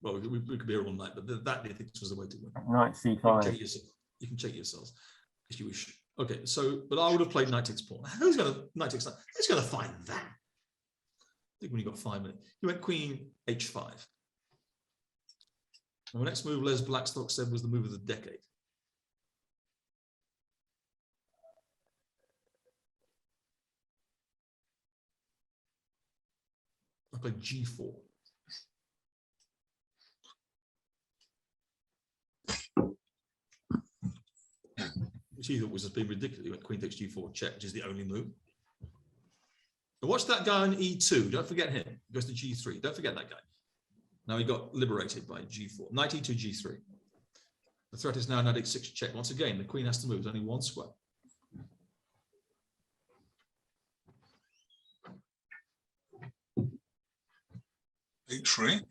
Well, we could be here all night, but that I think was the way to win. Knight C5. You can check yourselves if you wish. Okay, so but I would have played knight takes pawn. Who's going to knight takes knight? Who's going to find that? I think when you got 5 minutes, you went queen h5. And the next move Les Blackstock said was the move of the decade. I played g4. Which he thought was being ridiculous. He went queen takes g4 check, which is the only move. But watch that guy on e2. Don't forget him. He goes to g3. Don't forget that guy. Now he got liberated by g4. Knight e2, g3. The threat is now knight h6 check. Once again, the queen has to move. There's only one square. h3.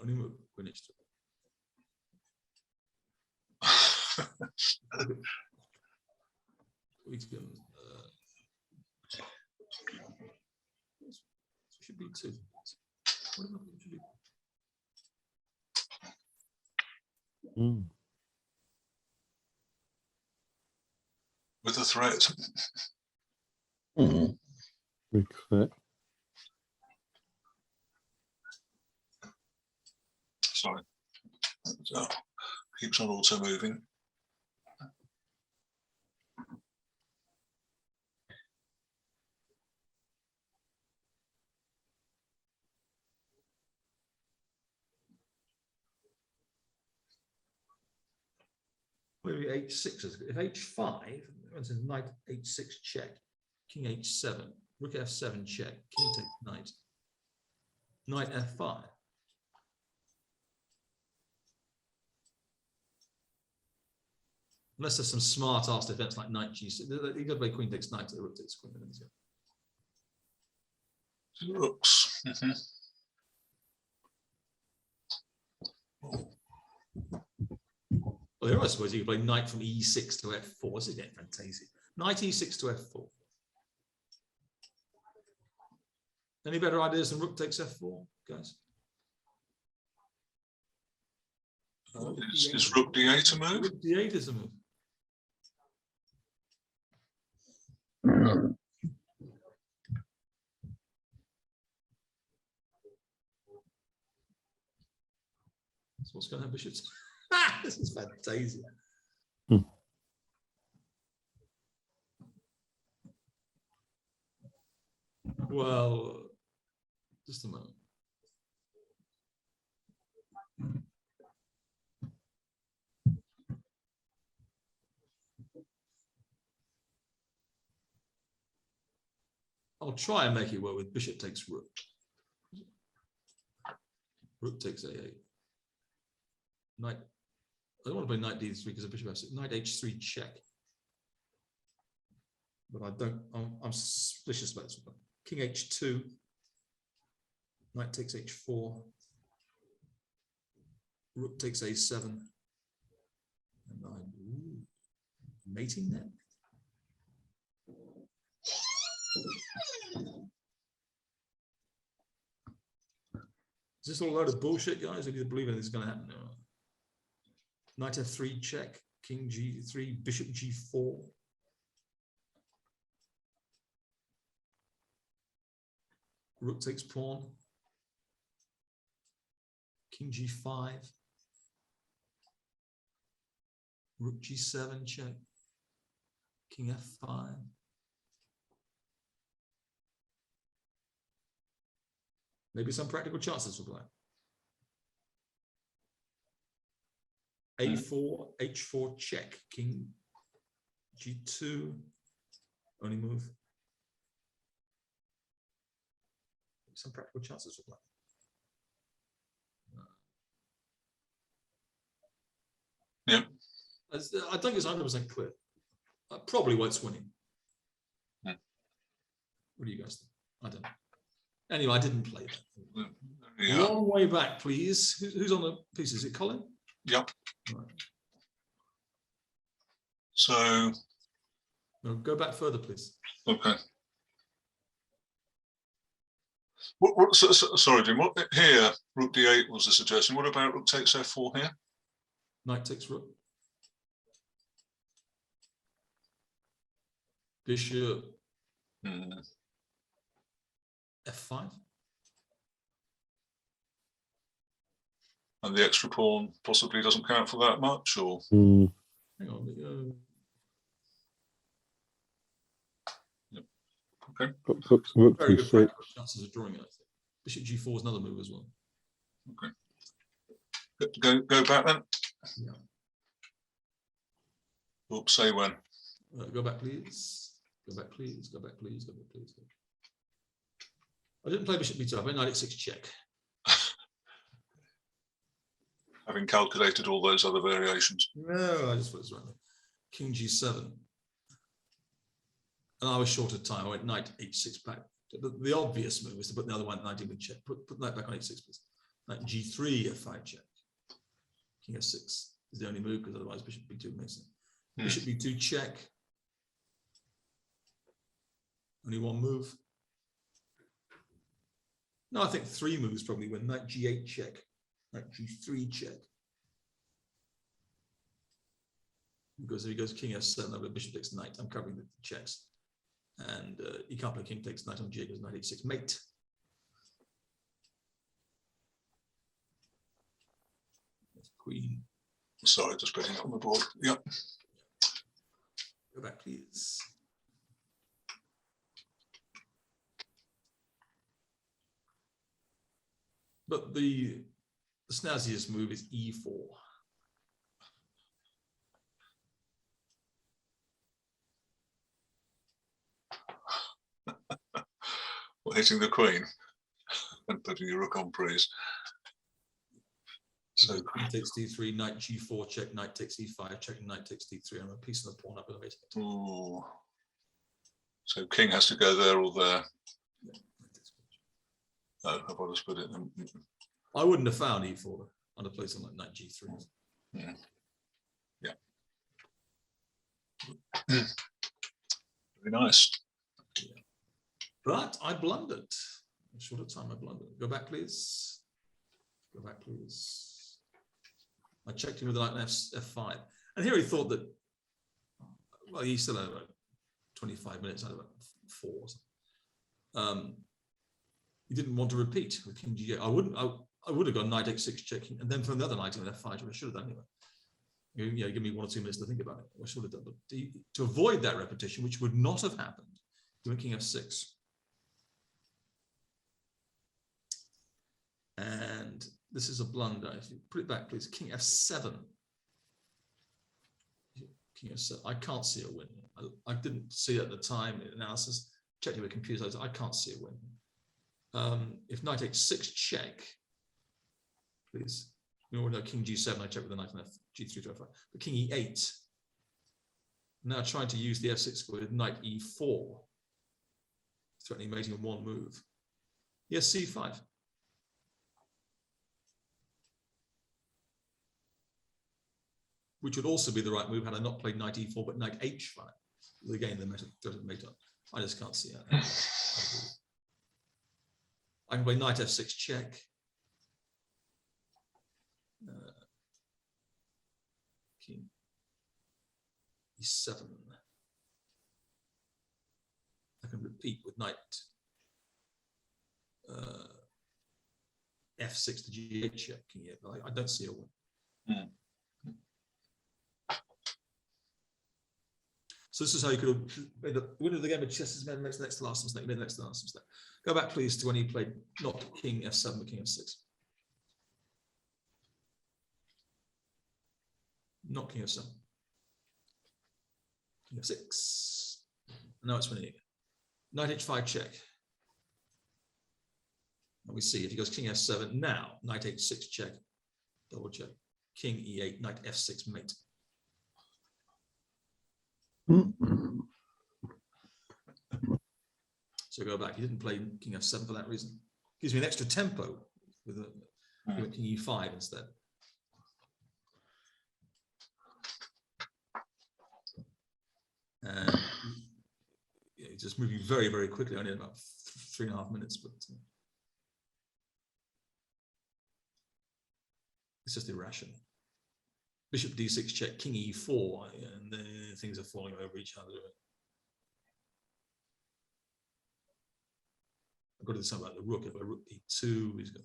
Only move. Queen h2. Should be 2. What about it should be? With a threat. Big threat. Sorry. So, keeps on auto moving. Maybe h6 is if h5, it's a knight h6 check, king h7, rook f7 check, king takes knight, knight f5. Unless there's some smart ass defense like knight g6, you got to play queen takes knight, the rook takes queen. Rooks. Well, here I suppose you could play knight from e6 to f4. This is getting fantastic. Knight e6 to f4. Any better ideas than rook takes f4, guys? Is rook d8 a move? Rook d8 is a move. So what's going to happen, bishops? This is fantastic. Well, just a moment. I'll try and make it work with bishop takes rook. Rook takes a8. Knight. I don't want to play knight d3 because of bishop f6. Knight h3 check. But I don't. I'm suspicious about this one. King h2. Knight takes h4. Rook takes a7. And mating then. Is this all a load of bullshit, guys? Or do you believe anything's going to happen? No. Knight f3 check, king g3, bishop g4. Rook takes pawn. King g5. Rook g7 check. King f5. Maybe some practical chances for black. A4, h4 check, king g2, only move. Some practical chances for black. Yeah. I think it's 100% clear. Probably what's winning. Yeah. What do you guys think? I don't know. Anyway, I didn't play that. Yeah. Long way back, please. Who's on the piece? Is it Colin? Yep. Right. So. No, go back further, please. Okay. Sorry, Jim. What here? Rook d8 was the suggestion. What about rook takes f4 here? Knight takes rook. Bishop f5. And the extra pawn possibly doesn't count for that much, or Hang on. okay. Rook Very good c6. practice chances of drawing it, I think. Bishop g4 is another move as well. Okay. Go back then. Yeah. Oops, say when. Go back, please. Go back, please. Go back, please. Go back, please. I didn't play bishop b2. I played knight h6 check. Having calculated all those other variations. No, I just put this right there. King g7. And I was short of time. I went knight h6 back. The obvious move is to put the other one knight in with check. Put knight back on h6, please. Knight g3, f5 check. King f6 is the only move, because otherwise bishop b2 makes it. Bishop b2 check. Only one move. No, I think three moves probably win. Knight g8 check. Knight g3 check. Because if he goes king f7 over bishop takes knight, I'm covering the checks. And you can't play king takes knight on g8 because knight h6 mate. That's queen. Sorry, just putting it on the board. Yep. Go back, please. But the snazziest move is e4. Well, hitting the queen and putting your rook on praise. So Queen takes d3, knight g4 check, knight takes e5 check, and knight takes d3. I'm a piece of the pawn up with a basic. ooh. So king has to go there or there. Oh, I've always put it. I wouldn't have found e4 on a place on like knight g3. Yeah. Very nice. But I blundered. A short of time I blundered. Go back, please. Go back, please. I checked him with knight f5. And here he thought that, well, he still had about 25 minutes out of about 4 or something. He didn't want to repeat with king g8. I would have gone knight h6 checking and then thrown the other knight in with f5, which I should have done anyway. You know, give me 1 or 2 minutes to think about it. I should have done, but to avoid that repetition, which would not have happened, he went king f6. And this is a blunder. If you put it back, please. King f7. King f7. I can't see a win. I didn't see it at the time in analysis. Checked it with computers. I can't see a win. If knight h6 check, please. We already know king g7. I check with the knight on g3 to f5. But king e8. Now trying to use the f6 square with knight e4. Threatening mating in one move. Yes, c5. Which would also be the right move had I not played knight e4, but knight h5. Again, the method doesn't make up. I just can't see it. I can play knight f6 check. King e7. I can repeat with knight f6 to g8 check. King but I don't see a win. So this is how you could have made the winner of the game of chess is made next to last mistake, made next to last mistake. Go back, please, to when he played not king f7, but king f6. Not king f7. King f6. Now it's winning again. Knight h5 check. And we see if he goes king f7 now, knight h6 check, double check. King e8, knight f6 mate. So go back. He didn't play king f7 for that reason. Gives me an extra tempo with king e5 instead. And yeah, he's just moving very, very quickly. Only about 3.5 minutes, but just irrational. Bishop d6 check, king e4, and then things are falling over each other. I've got to do something about the rook. If I rook d2, he's got.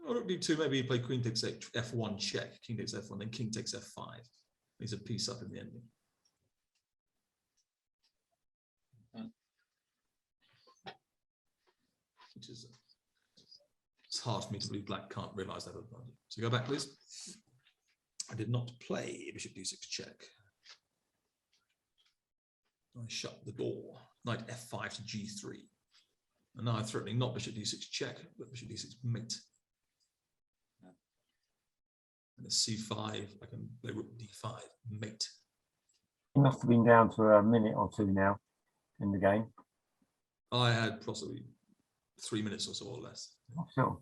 Oh, rook d2, maybe you play queen takes f1 check, king takes f1, then king takes f5. He's a piece up in the ending. Which is, it's hard for me to believe black can't realize that advantage. So go back, please. I did not play bishop d6 check. I shut the door. Knight f5 to g3. And now I'm threatening not bishop d6 check, but bishop d6 mate. And at c5, I can play rook d5 mate. It must have been down to a minute or two now in the game. I had possibly 3 minutes or so or less. Oh, sure.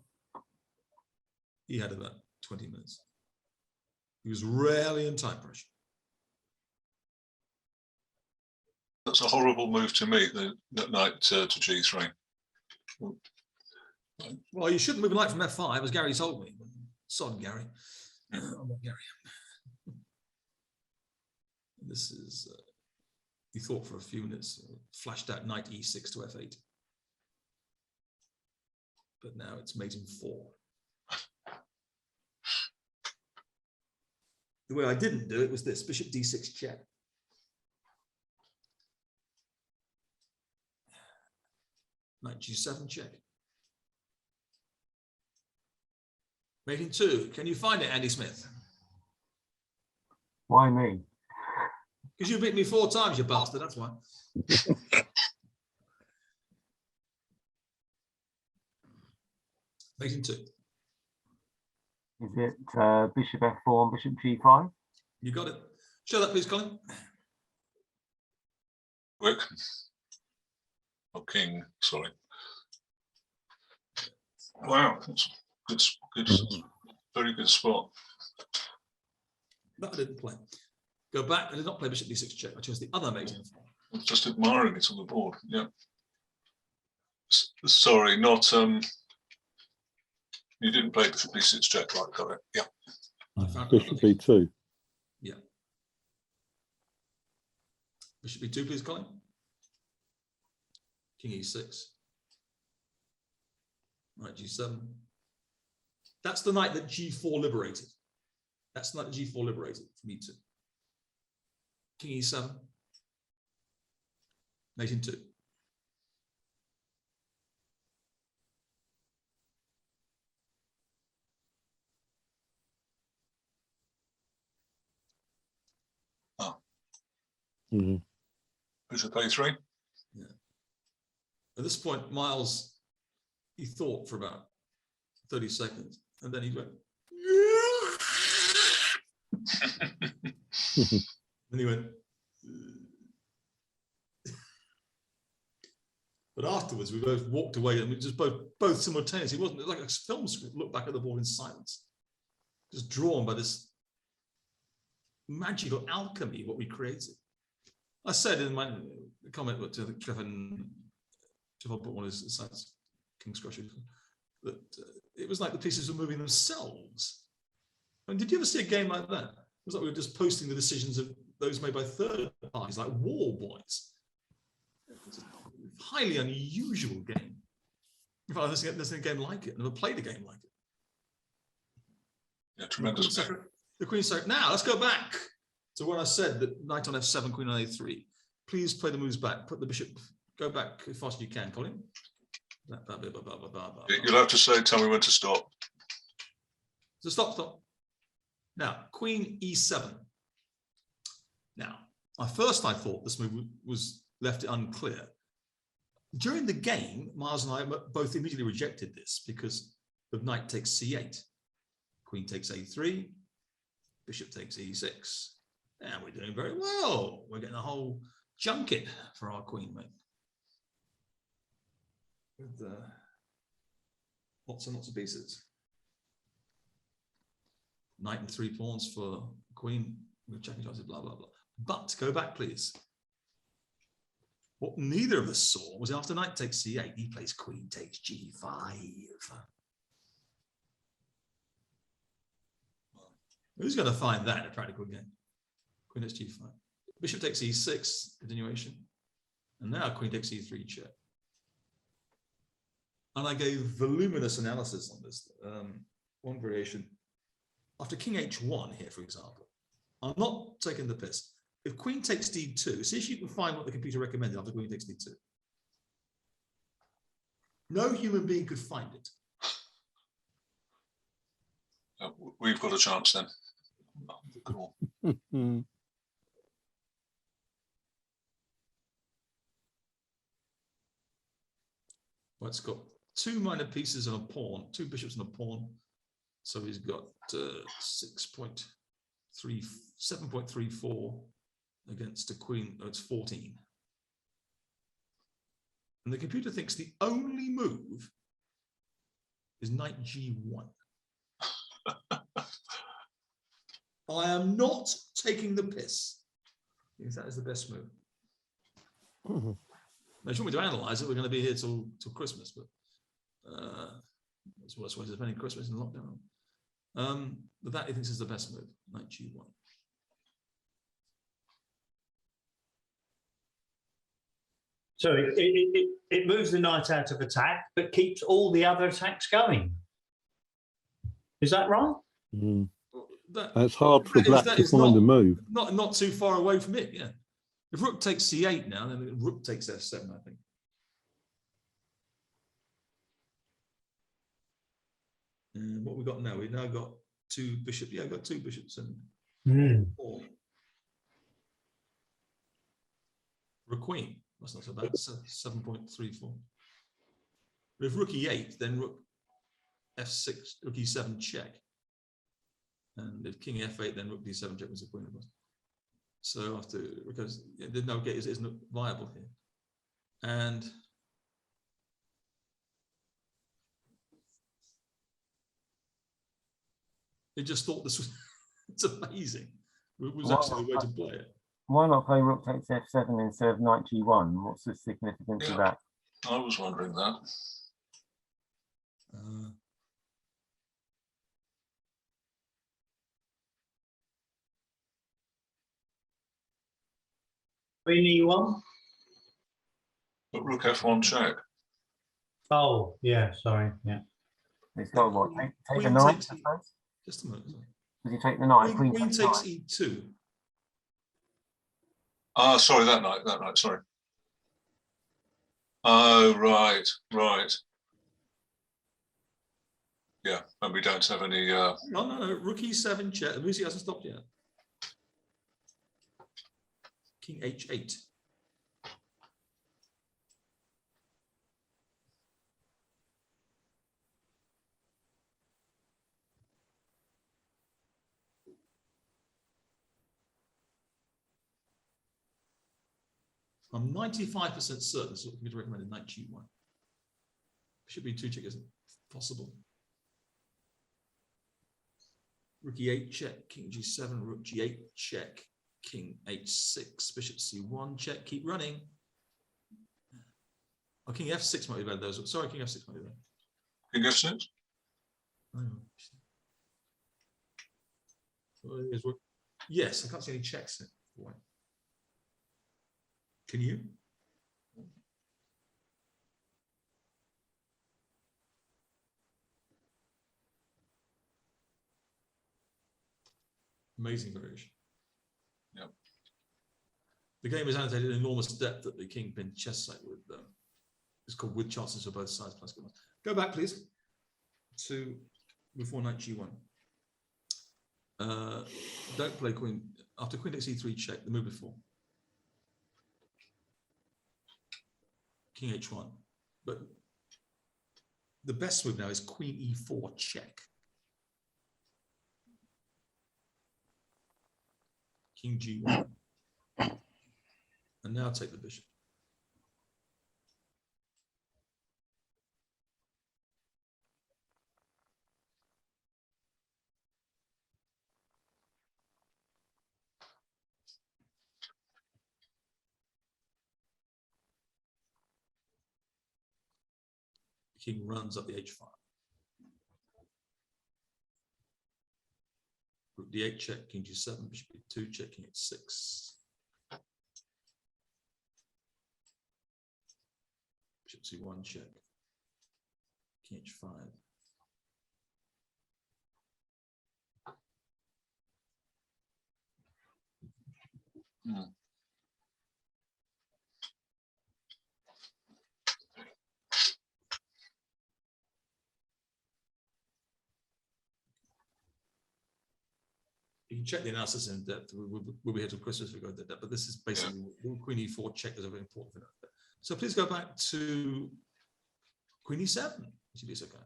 He had about 20 minutes. He was rarely in time pressure. That's a horrible move to me, that knight to g3. Well, you shouldn't move a knight from f5, as Gary told me. Sod, Gary. I'm not Gary. This is, he thought for a few minutes, flashed out knight e6 to f8. But now it's mate in 4. The way I didn't do it was this, bishop d6 check. Knight g7 check. Mate in 2. Can you find it, Andy Smith? Why me? Because you beat me 4 times, you bastard, that's why. Mate in 2. Is it bishop f4 and bishop g5? You got it. Show that, please, Colin. Quick. Oh, king, sorry. Wow, that's good, very good spot. That I didn't play. Go back. I did not play bishop d6 check. I chose the other mate in 4. I'm just admiring it on the board. Yeah. Sorry, not you didn't play bishop d6 check, right? Got it. Yeah. Bishop b2. Yeah. Bishop b2, please, Colin. King e6. Knight g7. That's the knight that g4 liberated. That's the knight that g4 liberated from e2. King e7. Mate in 2. Oh. Mm-hmm. Bishop a3. Yeah. At this point, Miles, he thought for about 30 seconds, and then he went, and he went, but afterwards we both walked away, and we just both simultaneously. It wasn't like a film script. Looked back at the board in silence, just drawn by this magical alchemy, what we created. I said in my comment to Trevor put one of his sites, King's Crusher, that it was like the pieces were moving themselves. I mean, did you ever see a game like that? It was like we were just posting the decisions of those made by third parties, like War Boys. It was a highly unusual game. In fact, there's a game like it. I've never played a game like it. Yeah, tremendous. The Queen's Sacred. Now, let's go back to when I said that knight on f7, queen on a3. Please play the moves back. Put the bishop, go back as fast as you can, Colin. You'll have to say, tell me when to stop. So stop. Now, queen e7. Now, at first I thought this move was left unclear. During the game, Miles and I both immediately rejected this because the knight takes c8, queen takes a3, bishop takes e6, and we're doing very well. We're getting a whole junket for our queen, mate. With lots and lots of pieces. Knight and 3 pawns for queen with checking choices, blah, blah, blah. But go back, please. What neither of us saw was after knight takes c8, he plays queen takes g5. Who's going to find that in a practical game? Queen takes g5. Bishop takes e6, continuation. And now queen takes e3 check. And I gave voluminous analysis on this. One variation. After king h1 here, for example, I'm not taking the piss. If queen takes d2, see if you can find what the computer recommended after queen takes d2. No human being could find it. We've got a chance then. Cool. Well, it's got two minor pieces and a pawn, two bishops and a pawn. So he's got 7.34 against a queen. Oh, it's 14. And the computer thinks the only move is knight g1. I am not taking the piss. If that is the best move. Now, if you want me to analyze it, we're going to be here till Christmas, but that's worse ways of spending Christmas in lockdown. But that he thinks is the best move, knight g1. So it moves the knight out of attack, but keeps all the other attacks going. Is that right? Mm. That's hard for black to find a move. Not too far away from it, yeah. If rook takes c8 now, then rook takes f7, I think. And what we got now? We've now got two bishops. Yeah, I've got two bishops and four. Rook queen. That's not so bad. 7.34. But if rook e8, then rook f6, rook e7 check. And if king f8, then rook d7 check was the queen of us. So after, because there's no gate isn't viable here. And they just thought this was it's amazing. It was actually the way to play it. Why not play rook takes f7 instead of knight g1? What's the significance of that? I was wondering that. Queen e1? But rook f1 check. Oh, yeah, sorry, yeah. It's got what? Take the Queen knight, takes I suppose? just a minute. Does he take the knight? Queen takes takes knight. e2. Ah, sorry, that night, sorry. Oh, right. Yeah, and we don't have any... No, rook e7 check. Lucy hasn't stopped yet. King h8. I'm 95% certain this is what the computer recommended, knight g1. Should be two check, isn't possible. Rook e8 check, king g7, rook g8 check, king h6, bishop c1 check, keep running. Oh, king f6 might be better. Sorry, king f6 might be better. King f6? Yes, I can't see any checks in. Can you? Amazing variation. Yep. The game is annotated in enormous depth at the Kingpin chess site with it's called With Chances for Both Sides plus. Go back, please, to before knight g1. Don't play queen after queen takes e3 check. The move before king h1, but the best move now is queen e4 check. King g1, and now take the bishop. king runs up the h5. Rook d8 check, king g7, bishop e2 check, king h6. Bishop c1 check, king h5. You can check the analysis in depth. We'll be here till Christmas if we go into depth, but this is basically Queen e4 check is a very important thing. So please go back to Queen e7. You should be so kind.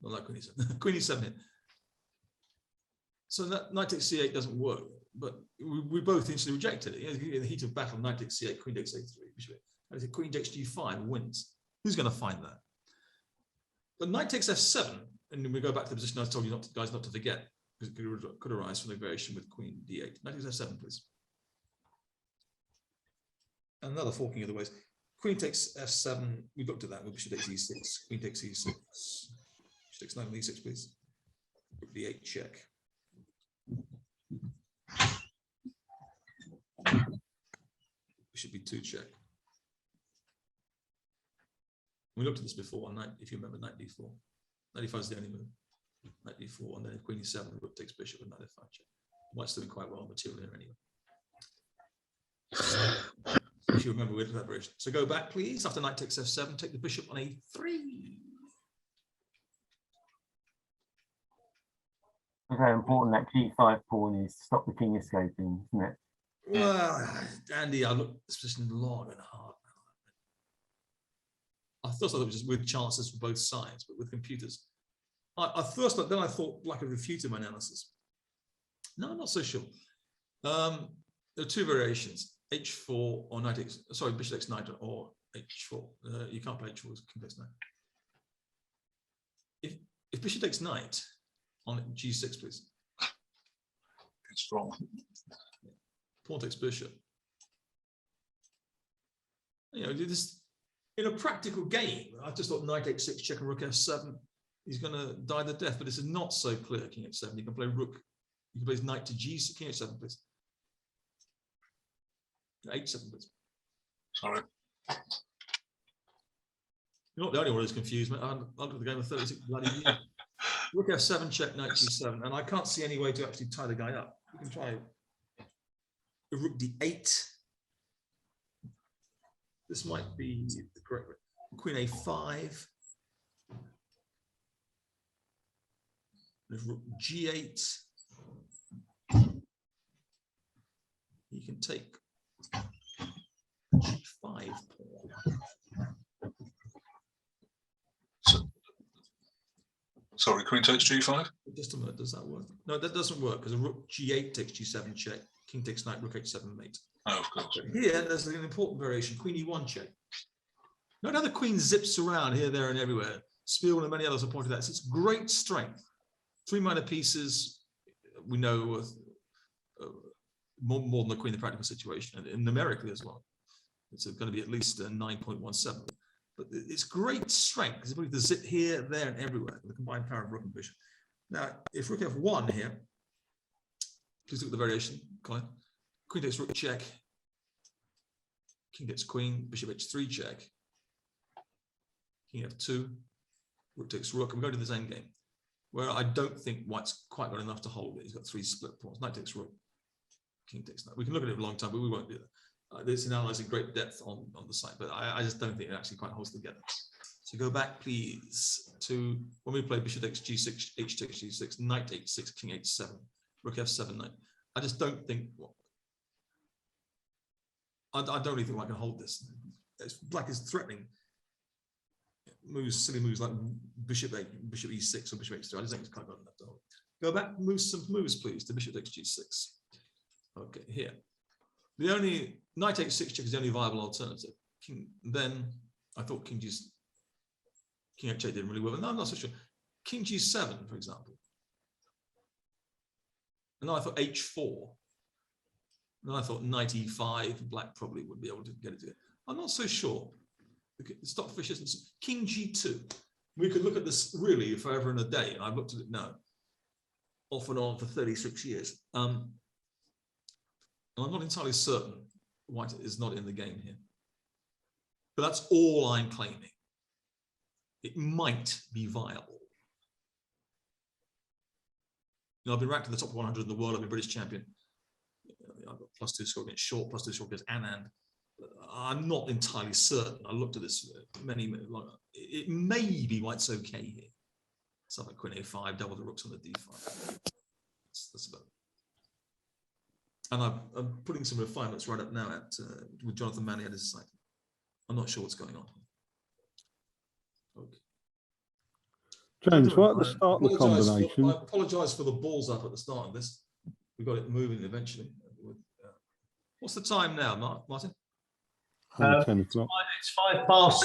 Not like Queen e7. Queen e7 here. So that knight takes c8 doesn't work, but we both instantly rejected it. In the heat of battle, knight takes c8, queen takes a3. Queen takes g5 wins. Who's going to find that? But knight takes f7, and then we go back to the position I told you guys not to forget, because it could arise from the variation with queen d8. Knight takes f7, please. Another forking of the ways. Queen takes f7. We looked at that with bishop takes e6. Queen takes e6. Bishop takes knight on e6, please. d8 check. Bishop b2 check. We looked at this before on knight, if you remember, knight d4. Knight d5 is the only move. Knight d4, and then queen e7, rook takes bishop, and knight f5 check. White's doing quite well on material here anyway. If you remember, we did that variation. So go back, please. After knight takes f7, take the bishop on a3. Very important that g5 pawn is to stop the king escaping, isn't it? Well, Andy, I looked at this position long and hard. I first thought it was just with chances for both sides, but with computers. I first thought, then I thought Black had refuted my analysis. No, I'm not so sure. There are two variations: h4 or knight x. Sorry, bishop takes knight or h4. You can't play h4 with king takes knight. If bishop takes knight on g6, please. It's wrong. Pawn takes bishop. You know, this. In a practical game, I just thought knight h6 check and rook f7. He's going to die the death, but this is not so clear. King h7. You can play rook. You can play knight to g6. King h7, please. h7, please. Sorry. You're not the only one who's confused, mate. I've looked at the game of 36 bloody years. Rook f7 check, knight g7, and I can't see any way to actually tie the guy up. You can try rook d8. This might be the correct way. Queen a5. There's rook g8. You can take g5 pawn. Sorry, queen takes g5? Just a minute, does that work? No, that doesn't work because a rook g8 takes g7 check. King takes knight, rook h7 mate. Oh, of course. But here, there's an important variation. Queen e1 check. Note how the queen zips around here, there, and everywhere. Spielman and many others have pointed out it's great strength. Three minor pieces, we know more than the queen in the practical situation, and numerically as well. It's going to be at least 9.17. But it's great strength. It's ability to zip here, there, and everywhere with the combined power of rook and bishop. Now, if rook f1 here, please look at the variation, Colin. Queen takes rook check. King takes queen, bishop h3 check. King f2, rook takes rook. I'm going to the same game, where I don't think White's quite got enough to hold it. He's got three split pawns. Knight takes rook. King takes knight. We can look at it for a long time, but we won't do that. It's analysed in great depth on the site, but I just don't think it actually quite holds together. So go back, please, to when we play bishop takes g6, h takes g6, knight h6, king h7, rook f7, knight. I just don't think. I don't really think I can hold this. Black is threatening moves, silly moves like bishop e6 or bishop h3. I just think it's quite got enough to hold. Go back, move some moves, please, to bishop takes g6. Okay, here. The only knight h6 check is the only viable alternative. Then I thought king h8 didn't really work. No, I'm not so sure. King g7, for example. And then I thought h4. And I thought 95, black probably would be able to get it together. I'm not so sure. The Stockfish isn't. King G2. We could look at this really forever and a day, and I've looked at it now, off and on for 36 years. And I'm not entirely certain white is not in the game here. But that's all I'm claiming. It might be viable. You know, I've been ranked in the top 100 in the world. I've been British champion. I've got +2 score against Short, +2 score against Anand. I'm not entirely certain. I looked at this many. It may be white's okay here. Something like Queen A5, double the rooks on the D5. That's about it. And I'm putting some refinements right up now at with Jonathan Manley at his site. I'm not sure what's going on. Okay. James, right at the start of the combination. I apologise for the balls up at the start of this. We got it moving eventually. What's the time now, Martin? 10 o'clock. It's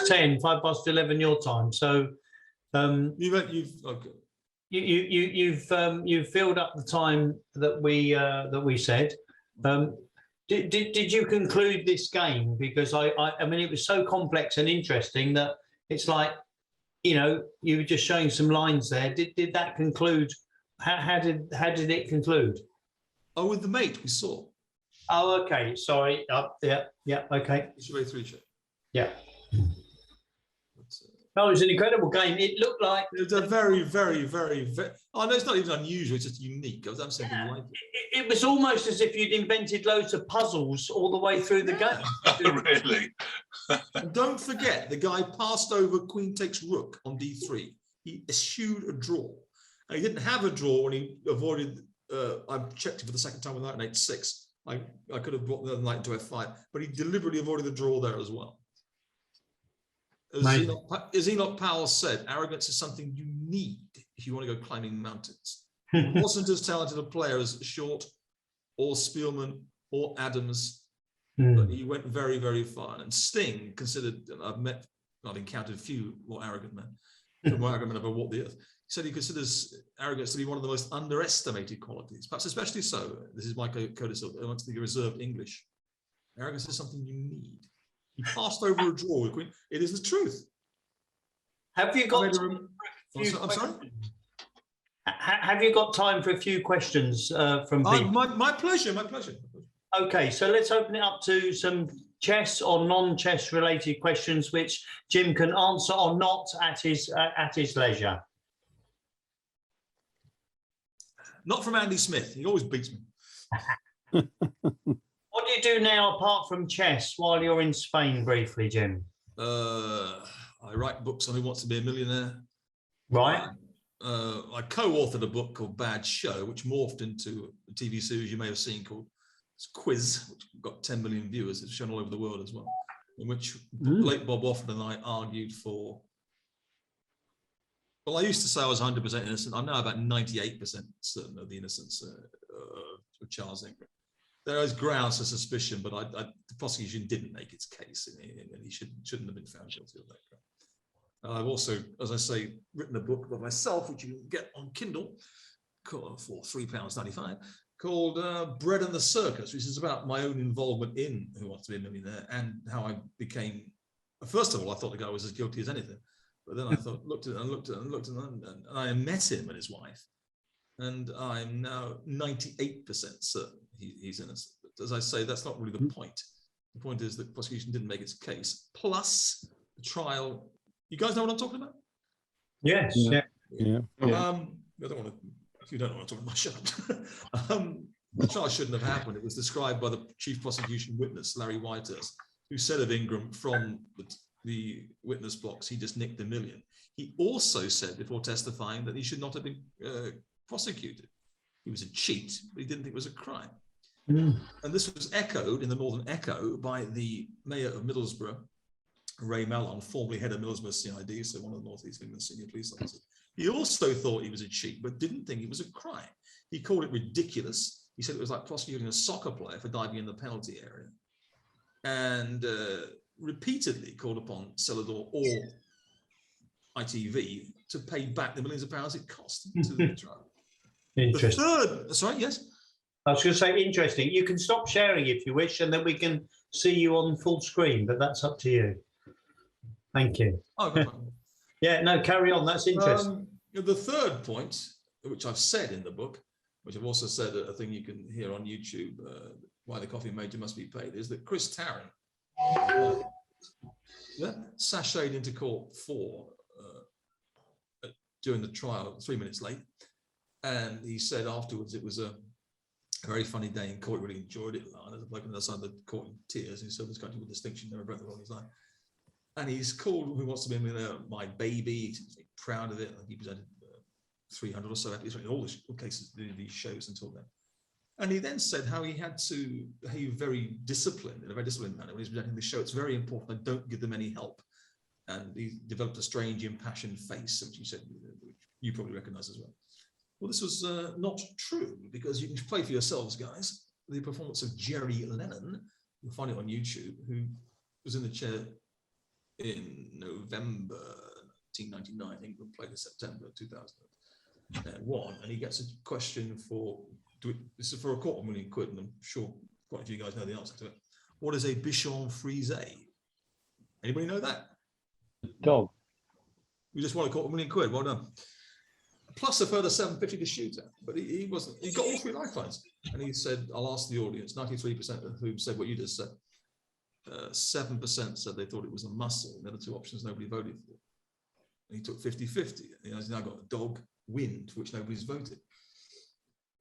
10, 11 your time. So you've filled up the time that we said. Did you conclude this game? Because I mean, it was so complex and interesting that it's like, you know, you were just showing some lines there. Did that conclude? How did it conclude? Oh, with the mate we saw. Oh, okay. Sorry. Yeah. Okay. Yeah. No, it was an incredible game. It looked like it was a very. Oh no, it's not even unusual. It's just unique. I'm saying like it was almost as if you'd invented loads of puzzles all the way through the game. Really? And don't forget, the guy passed over Queen takes Rook on D3. He eschewed a draw, and he didn't have a draw when he avoided. I checked it for the second time with knight and H6. I could have brought the knight into F5, but he deliberately avoided the draw there as well. As Enoch Powell said, arrogance is something you need if you want to go climbing mountains. He wasn't as talented a player as Short or Spielman or Adams, but he went very, very far. And Sting considered, and I've encountered a few more arrogant men, more arrogant men have walked the earth. He said he considers arrogance to be one of the most underestimated qualities, perhaps especially so. This is my codicil amongst the reserved English. Arrogance is something you need. He passed over a draw with Queen. It is the truth. Have you got? I'm sorry. Have you got time for a few questions from people? My pleasure. My pleasure. Okay, so let's open it up to some chess or non-chess related questions, which Jim can answer or not at his leisure. Not from Andy Smith. He always beats me. What do you do now apart from chess while you're in Spain briefly, Jim? I write books on Who Wants to Be a Millionaire. Right. I co-authored a book called Bad Show, which morphed into a TV series you may have seen called Quiz, which got 10 million viewers. It's shown all over the world as well, in which late Bob Wofford and I argued for. Well, I used to say I was 100% innocent. I'm now about 98% certain of the innocence of Charles Ingram. There is grounds for suspicion, but the prosecution didn't make its case, and he shouldn't have been found guilty of that crime. I've also, as I say, written a book by myself, which you can get on Kindle for £3.95, called Bread and the Circus, which is about my own involvement in Who Wants to Be a Millionaire and how I became. First of all, I thought the guy was as guilty as anything, but then I thought, looked at it and I met him and his wife, and I'm now 98% certain he's innocent. But as I say, that's not really the point. The point is that the prosecution didn't make its case. Plus, the trial. You guys know what I'm talking about? Yes. Yeah. I don't want to. If you don't know what I'm talking about, shut up. The trial shouldn't have happened. It was described by the chief prosecution witness, Larry Whitehurst, who said of Ingram from the witness box, he just nicked $1 million. He also said before testifying that he should not have been prosecuted. He was a cheat, but he didn't think it was a crime. And this was echoed in the Northern Echo by the mayor of Middlesbrough, Ray Mallon, formerly head of Middlesbrough CID, so one of the North East England senior police officers. He also thought he was a cheat, but didn't think it was a crime. He called it ridiculous. He said it was like prosecuting a soccer player for diving in the penalty area, and repeatedly called upon Celador or ITV to pay back the millions of pounds it cost to the trial. Interesting. Sorry, yes? I was going to say, interesting. You can stop sharing if you wish, and then we can see you on full screen, but that's up to you. Thank you. Oh, good one. Yeah, no, carry on. That's interesting. The third point, which I've said in the book, which I've also said a thing you can hear on YouTube, Why the Coffee Major Must Be Paid, is that Chris Tarrant sashayed into court during the trial 3 minutes late. And he said afterwards it was a very funny day in court. He really enjoyed it. There's a bloke on the other side of the court in tears. He served this country with distinction, never broke the law in his life. And he's called Who Wants to Be My Baby. He's proud of it. He presented 300 or so episodes in all the cases, these shows until then. And he then said how he had to behave very disciplined, in a very disciplined manner when he's presenting the show. It's very important I don't give them any help. And he developed a strange, impassioned face, which he said, which you probably recognize as well. Well, this was not true, because you can play for yourselves, guys. The performance of Jerry Lennon, you'll find it on YouTube, who was in the chair in November 1999, I think, we played in September 2001, and he gets a question for, this is for a £250,000, and I'm sure quite a few guys know the answer to it. What is a bichon frisé? Anybody know that? Dog. We just won £250,000, well done. Plus a further 750 to shoot at, but he got all 3 lifelines. And he said, I'll ask the audience, 93% of whom said what you just said. 7% said they thought it was a muscle. The other 2 options nobody voted for. And he took 50-50. He's now got a dog, wind, which nobody's voted.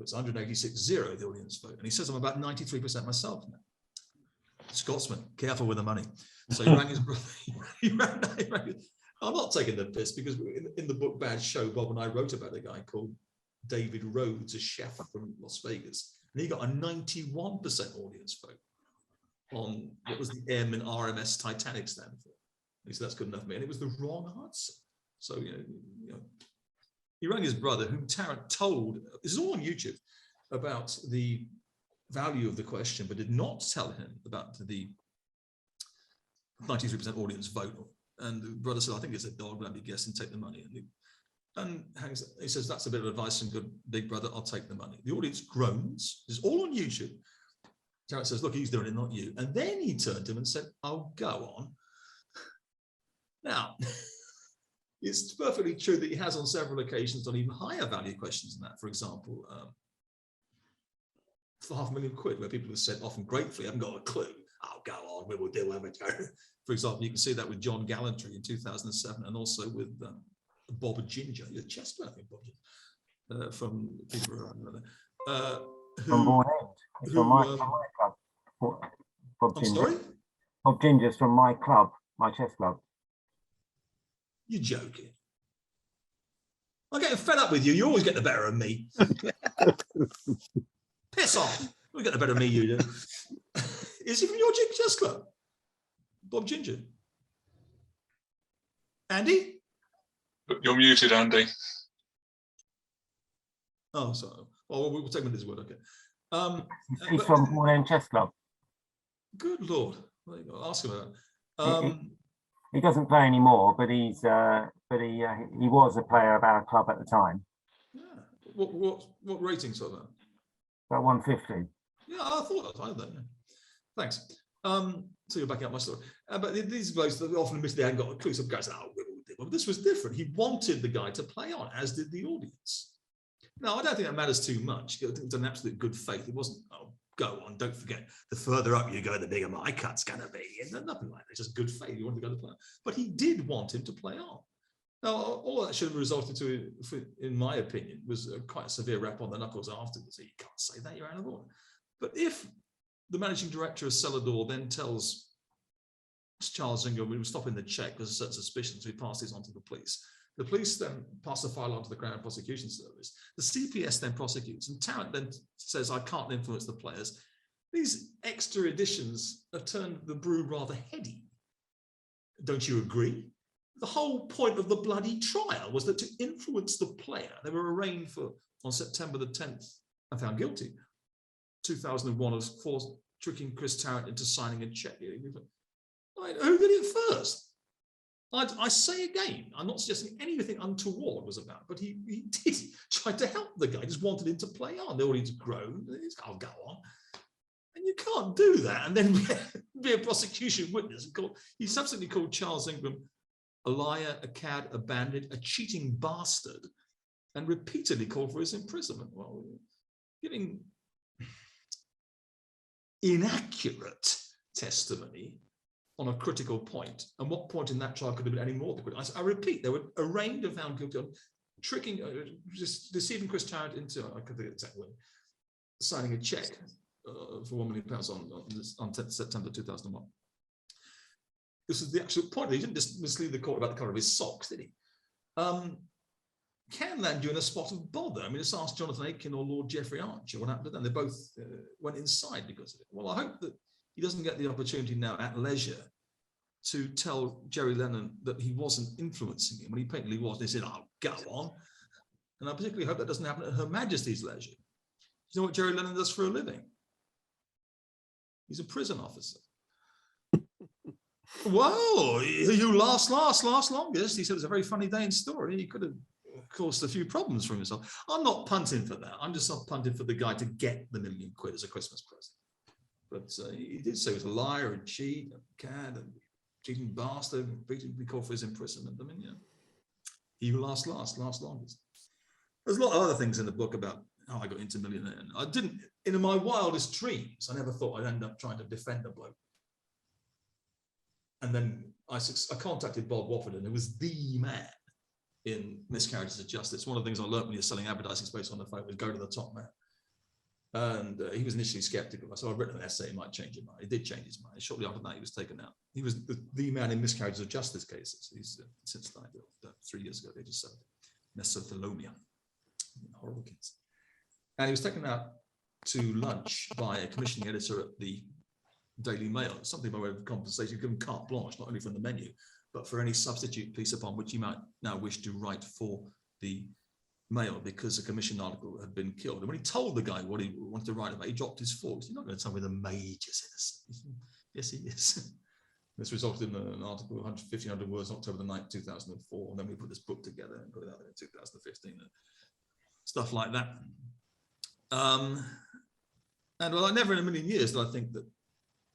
It's 186-0, the audience vote. And he says I'm about 93% myself now. Scotsman, careful with the money. So he rang his brother. He rang I'm not taking the piss, because in the book Bad Show, Bob and I wrote about a guy called David Rhodes, a chef from Las Vegas. And he got a 91% audience vote on what was the M in RMS Titanic stand for. He said, that's good enough for me. And it was the wrong answer. So, you know, he rang his brother, whom Tarrant told, this is all on YouTube, about the value of the question, but did not tell him about the 93% audience vote. And the brother said, I think it's a dog, let me guess, and take the money. And he says, that's a bit of advice from good big brother, I'll take the money. The audience groans. It's all on YouTube. Tarrant says, look, he's doing it, not you. And then he turned to him and said, oh, go on. Now, it's perfectly true that he has on several occasions done even higher value questions than that. For example, for £500,000, where people have said often gratefully, I haven't got a clue. Oh, go on, we will do it. For example, you can see that with John Gallantry in 2007, and also with Bob Ginger, he's a chess player, I think, Bob Ginger, from people around from Bournemouth. It's from my club. Bob Ginger. Sorry? Bob Ginger's from my club, my chess club. You're joking. I'm getting fed up with you. You always get the better of me. Piss off. You get the better of me, you do. Is he from your chess club? Bob Ginger. Andy? You're muted, Andy. Oh, sorry. Well, we'll take him at his word, okay. He's from Bournemouth Chess Club. Good Lord. There you go. Ask him about it. He doesn't play anymore, but he was a player of our club at the time. Yeah. What ratings are that? About 150. Yeah, I thought that. I know that. Yeah. Thanks. So you're backing up my story. But these blokes that often admit they hadn't got a clue. Some guys say, oh, well, this was different. He wanted the guy to play on, as did the audience. Now, I don't think that matters too much. It's an absolute good faith. It wasn't, oh, go on, don't forget, the further up you go, the bigger my cut's going to be. And nothing like that. It's just good faith. He wanted to go to play on. But he did want him to play on. Now, all that should have resulted to, in my opinion, was quite a severe rap on the knuckles afterwards. You can't say that, you're out of order. But if the managing director of Celador then tells Charles Zinger, we were stopping the check because of certain suspicions, we pass this on to the police. The police then pass the file on to the Crown Prosecution Service. The CPS then prosecutes, and Tarrant then says, I can't influence the players. These extra additions have turned the brew rather heady. Don't you agree? The whole point of the bloody trial was that to influence the player, they were arraigned for, on September the 10th, and found guilty, 2001, for tricking Chris Tarrant into signing a check. Who did it first? I say again, I'm not suggesting anything untoward was about, but he did try to help the guy, just wanted him to play on. The audience grown, I'll go on. And you can't do that and then be a prosecution witness. He subsequently called Charles Ingram a liar, a cad, a bandit, a cheating bastard, and repeatedly called for his imprisonment. Well, giving inaccurate testimony on a critical point, and what point in that trial could have been any more? I repeat, they were arraigned and found guilty on tricking, just deceiving Chris Tarrant into, I could think exactly, signing a check for £1 million on 10th September 2001. This is the actual point. He didn't just mislead the court about the colour of his socks, did he? Can land you in a spot of bother? I mean, just ask Jonathan Aitken or Lord Geoffrey Archer what happened to them. They both went inside because of it. Well, I hope that he doesn't get the opportunity now at leisure to tell Jerry Lennon that he wasn't influencing him when he patently was. They said, "Oh, go on." And I particularly hope that doesn't happen at Her Majesty's leisure. You know what Jerry Lennon does for a living? He's a prison officer. Whoa, you last longest. He said it was a very funny day in story. He could have caused a few problems for himself. I'm not punting for that. I'm just not punting for the guy to get the £1 million as a Christmas present. But he did say he was a liar and cheat, and cad, and cheating bastard, and called for his imprisonment. I mean, yeah, he who last longest. There's a lot of other things in the book about how I got into millionaire. And I didn't, in my wildest dreams, I never thought I'd end up trying to defend a bloke. And then I contacted Bob Wofford, who was the man in miscarriages of justice. One of the things I learned when you're selling advertising space on the phone was go to the top man. And he was initially skeptical. So I've written an essay, he might change his mind. He did change his mind. Shortly after that, he was taken out. He was the man in miscarriages of justice cases. He's since died 3 years ago, at the age of 70. Mesothelioma. Horrible kids. And he was taken out to lunch by a commissioning editor at the Daily Mail. Something by way of compensation, given carte blanche, not only from the menu, but for any substitute piece upon which you might now wish to write for the Mail, because a commission article had been killed. And when he told the guy what he wanted to write about, he dropped his forks. You're not going to tell me the major's innocent. Yes, he is. This resulted in an article, 1,500 words, October the 9th, 2004. And then we put this book together and put it out in 2015. Stuff like that. And well, I never in a million years did I think that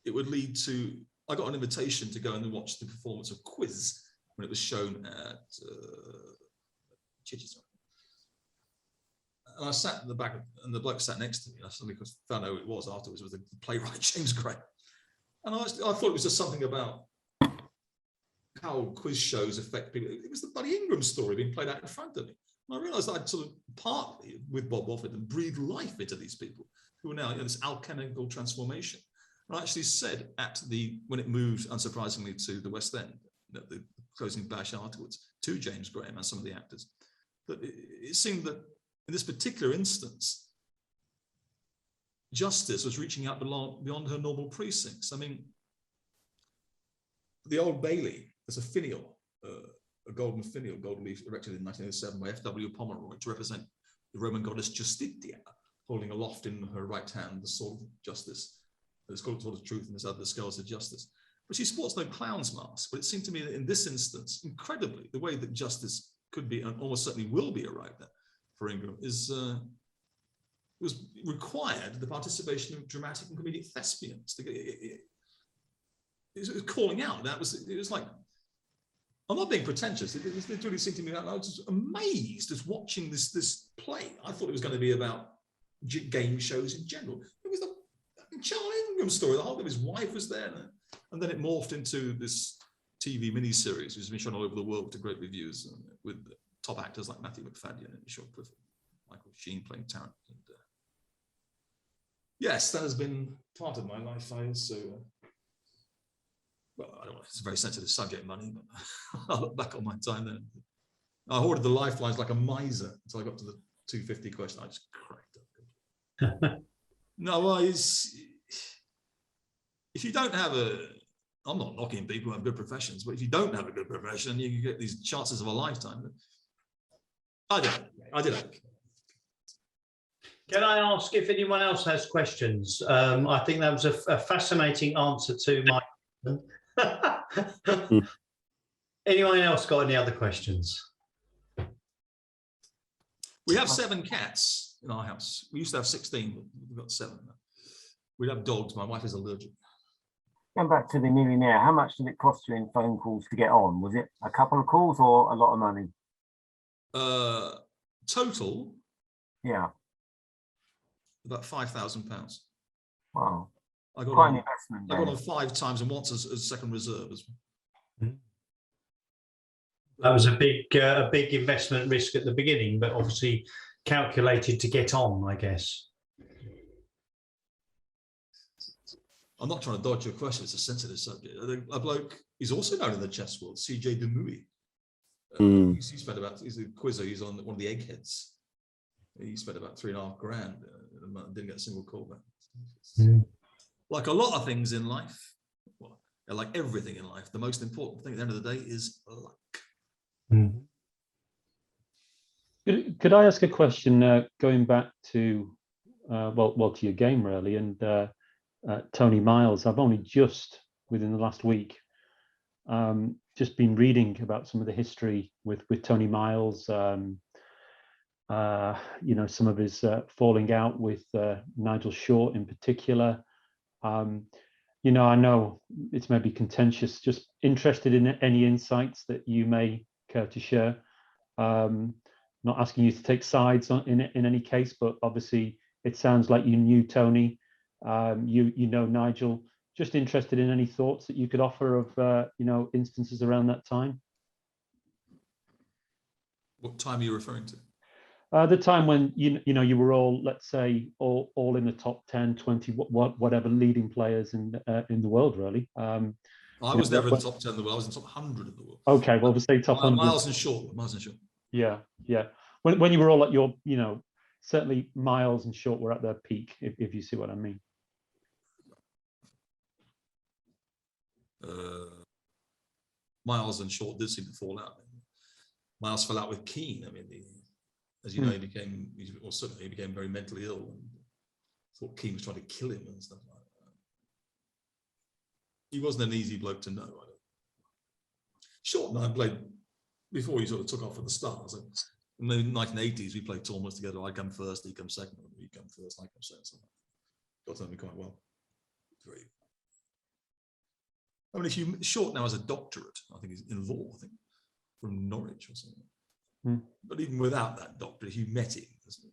it would lead to, I got an invitation to go and watch the performance of Quiz when it was shown at Chichester. And I sat in the back, and the bloke sat next to me. I suddenly found out who it was afterwards. It was the playwright James Gray. And I thought it was just something about how quiz shows affect people. It was the bloody Ingram story being played out in front of me. And I realised I'd sort of partly, with Bob Wofford, and breathed life into these people who are now in this alchemical transformation. And I actually said when it moved, unsurprisingly, to the West End, at the closing bash afterwards, to James Graham and some of the actors, that it seemed that in this particular instance, justice was reaching out beyond her normal precincts. I mean, the Old Bailey, there's a finial, a golden finial, gold leaf, erected in 1907 by F.W. Pomeroy to represent the Roman goddess Justitia, holding aloft in her right hand the sword of justice. It's called the sword of truth, and there's other scales of justice. But she sports no clown's mask. But it seemed to me that in this instance, incredibly, the way that justice could be, and almost certainly will be arrived at for Ingram, was required the participation of dramatic and comedic thespians. It was calling out. It was like, I'm not being pretentious. It really seemed to me that I was just amazed just watching this play. I thought it was going to be about game shows in general. It was the Charles Ingram story. The whole of his wife was there, and then it morphed into this TV miniseries, which has been shown all over the world to great reviews, with top actors like Matthew McFadden and Sean Clifford, Michael Sheen playing Tarrant. And, yes, that has been part of my life. I also, well, I don't know, it's a very sensitive subject, money, but I look back on my time then. I hoarded the lifelines like a miser until I got to the 250 question. I just cracked up. No, well, if you don't have I'm not knocking people who have good professions, but if you don't have a good profession, you can get these chances of a lifetime. I did okay. Can I ask if anyone else has questions? I think that was a fascinating answer to my Anyone else got any other questions? We have 7 cats in our house. We used to have 16, but we've got 7 now. We have dogs. My wife is allergic. Going back to the millionaire, how much did it cost you in phone calls to get on? Was it a couple of calls or a lot of money? Total, Yeah. about £5,000. Wow. I got Quite an on, investment. I got then. on 5 times and once as second reserve as well. That was a big investment risk at the beginning, but obviously calculated to get on, I guess. I'm not trying to dodge your question. It's a sensitive subject. A bloke, he's also known in the chess world, CJ Demouy. He spent about, he's a quizzer, he's on one of the eggheads. He spent about $3.5 grand a month, didn't get a single call back. Like a lot of things in life, well, like everything in life, the most important thing at the end of the day is luck. Could I ask a question going back to, to your game really, and Tony Miles? I've only just, within the last week, just been reading about some of the history with Tony Miles, some of his falling out with Nigel Short in particular. I know it's maybe contentious, just interested in any insights that you may care to share. Not asking you to take sides in any case, but obviously it sounds like you knew Tony, you know Nigel. Just interested in any thoughts that you could offer of instances around that time. What time are you referring to? The time when you were all, let's say, all in the top 10, 20, whatever leading players in the world, really. I was never in the top 10 of the world. I was in the top 100 of the world. Okay, well, we'll say top 100. Miles and Short. Yeah. When you were all at your, certainly Miles and Short were at their peak, if you see what I mean. Miles and Short did seem to fall out. Miles fell out with Keane. I mean, as you know, he became very mentally ill and thought Keane was trying to kill him and stuff like that. He wasn't an easy bloke to know. Short and I played before he sort of took off at the start. So in the 1980s, we played tournaments together. I'd come first, he'd come second, he'd come first, I'd come second. So got to know me quite well. Great. I mean, Short now has a doctorate, I think he's in law, from Norwich or something. But even without that doctorate, if you met him,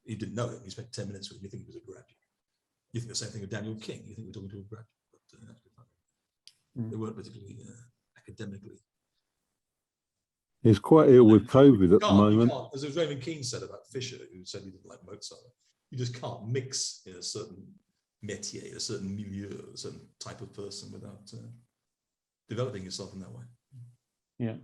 you didn't know him, you spent 10 minutes with him, you think he was a graduate. You think the same thing of Daniel King, you think we're talking to a graduate. But they weren't particularly academically. He's quite ill with COVID at the moment. As Raymond Keane said about Fisher, who said he didn't like Mozart, you just can't mix in a certain métier, a certain milieu, a certain type of person without developing yourself in that way. Yeah.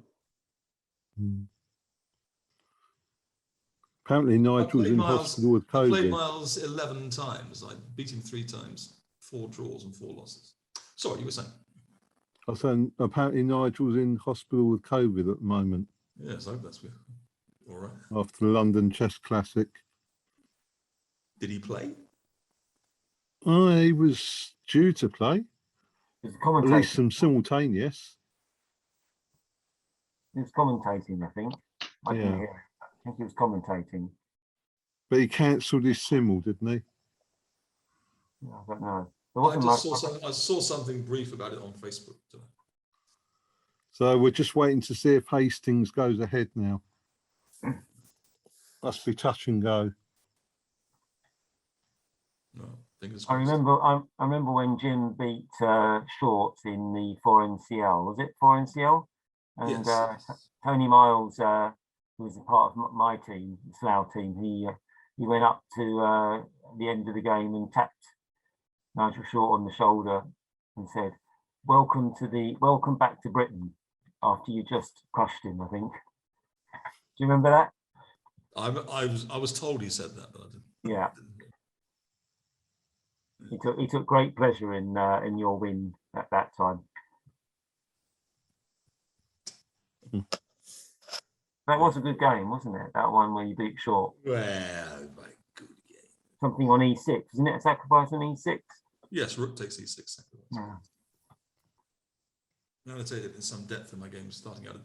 Apparently Nigel's in hospital with COVID. I played Miles 11 times. I beat him 3 times, 4 draws and 4 losses. Sorry, you were saying? I was saying apparently Nigel's in hospital with COVID at the moment. Yes, I hope that's good. All right. After the London Chess Classic. Did he play? He was due to play. At least some simultaneous. He was commentating, I think. I think he was commentating. But he cancelled his simul, didn't he? I don't know. I saw something brief about it on Facebook today. So we're just waiting to see if Hastings goes ahead now. Must be touch and go. No, I remember when Jim beat Short in the 4NCL. Was it 4NCL? And yes. Tony Miles, who was a part of my team, the Slough team, he went up to the end of the game and tapped Nigel Short on the shoulder and said, welcome back to Britain, after you just crushed him, I think. Do you remember that? I was told he said that, but I didn't. Yeah. He took great pleasure in your win at that time. That was a good game, wasn't it? That one where you beat Short. Well, my good game. Something on E6, isn't it? A sacrifice on E6? Yes, Rook takes E6 sacrifice. Yeah. Now, I'll tell you in some depth in my game starting out.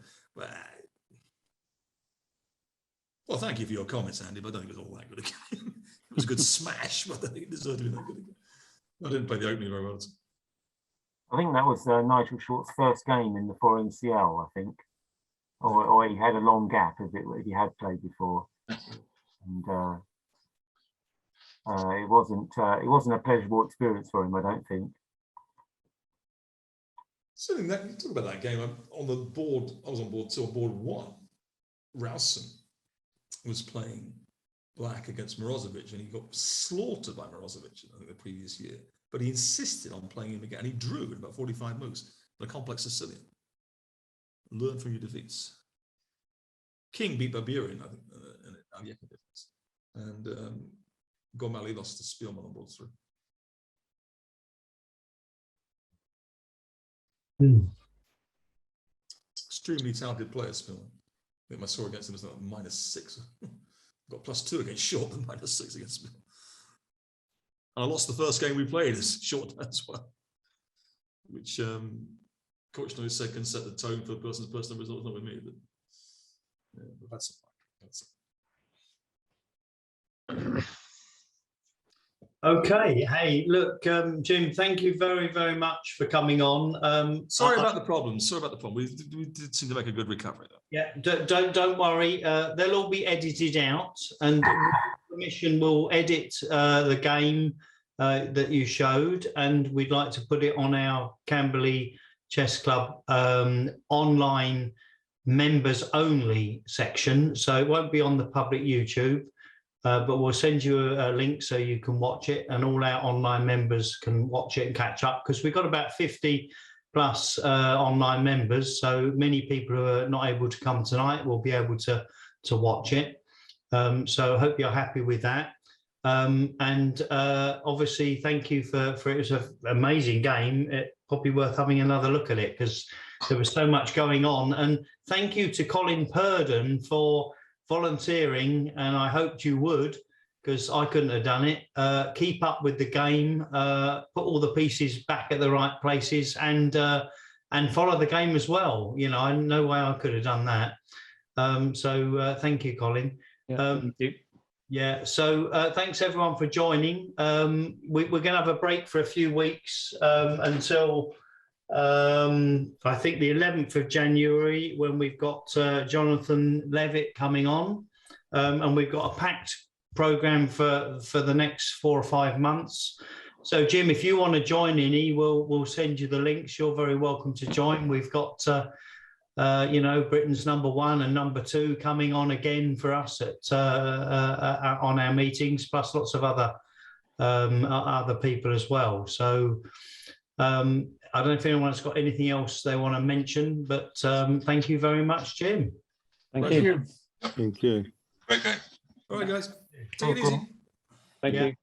Well, thank you for your comments, Andy, but I don't think it was all that good a game. It was a good smash, but I don't think it deserved to be that good a game. I didn't play the opening very well. I think that was Nigel Short's first game in the 4NCL, I think. Or he had a long gap if he had played before. And it wasn't a pleasurable experience for him, I don't think. So that, talk about that game. On the board, I was on board two. On board one, Rowson was playing black against Mirosevic, and he got slaughtered by Mirosevic, I think, the previous year. But he insisted on playing him again, and he drew in about 45 moves. The complex Sicilian. Learn from your defeats. King beat Barbarian, I think, in an difference. And Gormali lost to Spielman on board three. Extremely talented player, Spielman. I think my score against him was like -6. Got +2 against Short and -6 against Spielman. And I lost the first game we played as Short as well, which Coach Noise said can set the tone for the person's personal results, not with me. But yeah, we've had some fun. Okay. Hey, look, Jim, thank you very, very much for coming on. Sorry about the problem. Sorry about the problem. We did seem to make a good recovery, though. Yeah, don't worry. They'll all be edited out, and the commission will edit the game that you showed, and we'd like to put it on our Camberley Chess Club online members only section. So it won't be on the public YouTube. But we'll send you a link so you can watch it, and all our online members can watch it and catch up, because we've got about 50 plus online members. So many people who are not able to come tonight will be able to watch it. So I hope you're happy with that. And obviously, thank you for it. Was an amazing game. It probably worth having another look at it, because there was so much going on. And thank you to Colin Purdon for volunteering, and I hoped you would, because I couldn't have done it. Keep up with the game, put all the pieces back at the right places, and follow the game as well. You know, no way I could have done that. So thank you, Colin. Yeah, thank you. Yeah, so thanks everyone for joining. We're going to have a break for a few weeks until I think the 11th of January, when we've got Jonathan Levitt coming on, and we've got a packed program for the next 4 or 5 months. So Jim, if you want to join in, we'll send you the links. You're very welcome to join. We've got you know, Britain's #1 and #2 coming on again for us at on our meetings, plus lots of other people as well. So I don't know if anyone's got anything else they want to mention, but thank you very much, Jim. Thank you. Thank you. Great game. All right, guys. Take it easy. Thank you.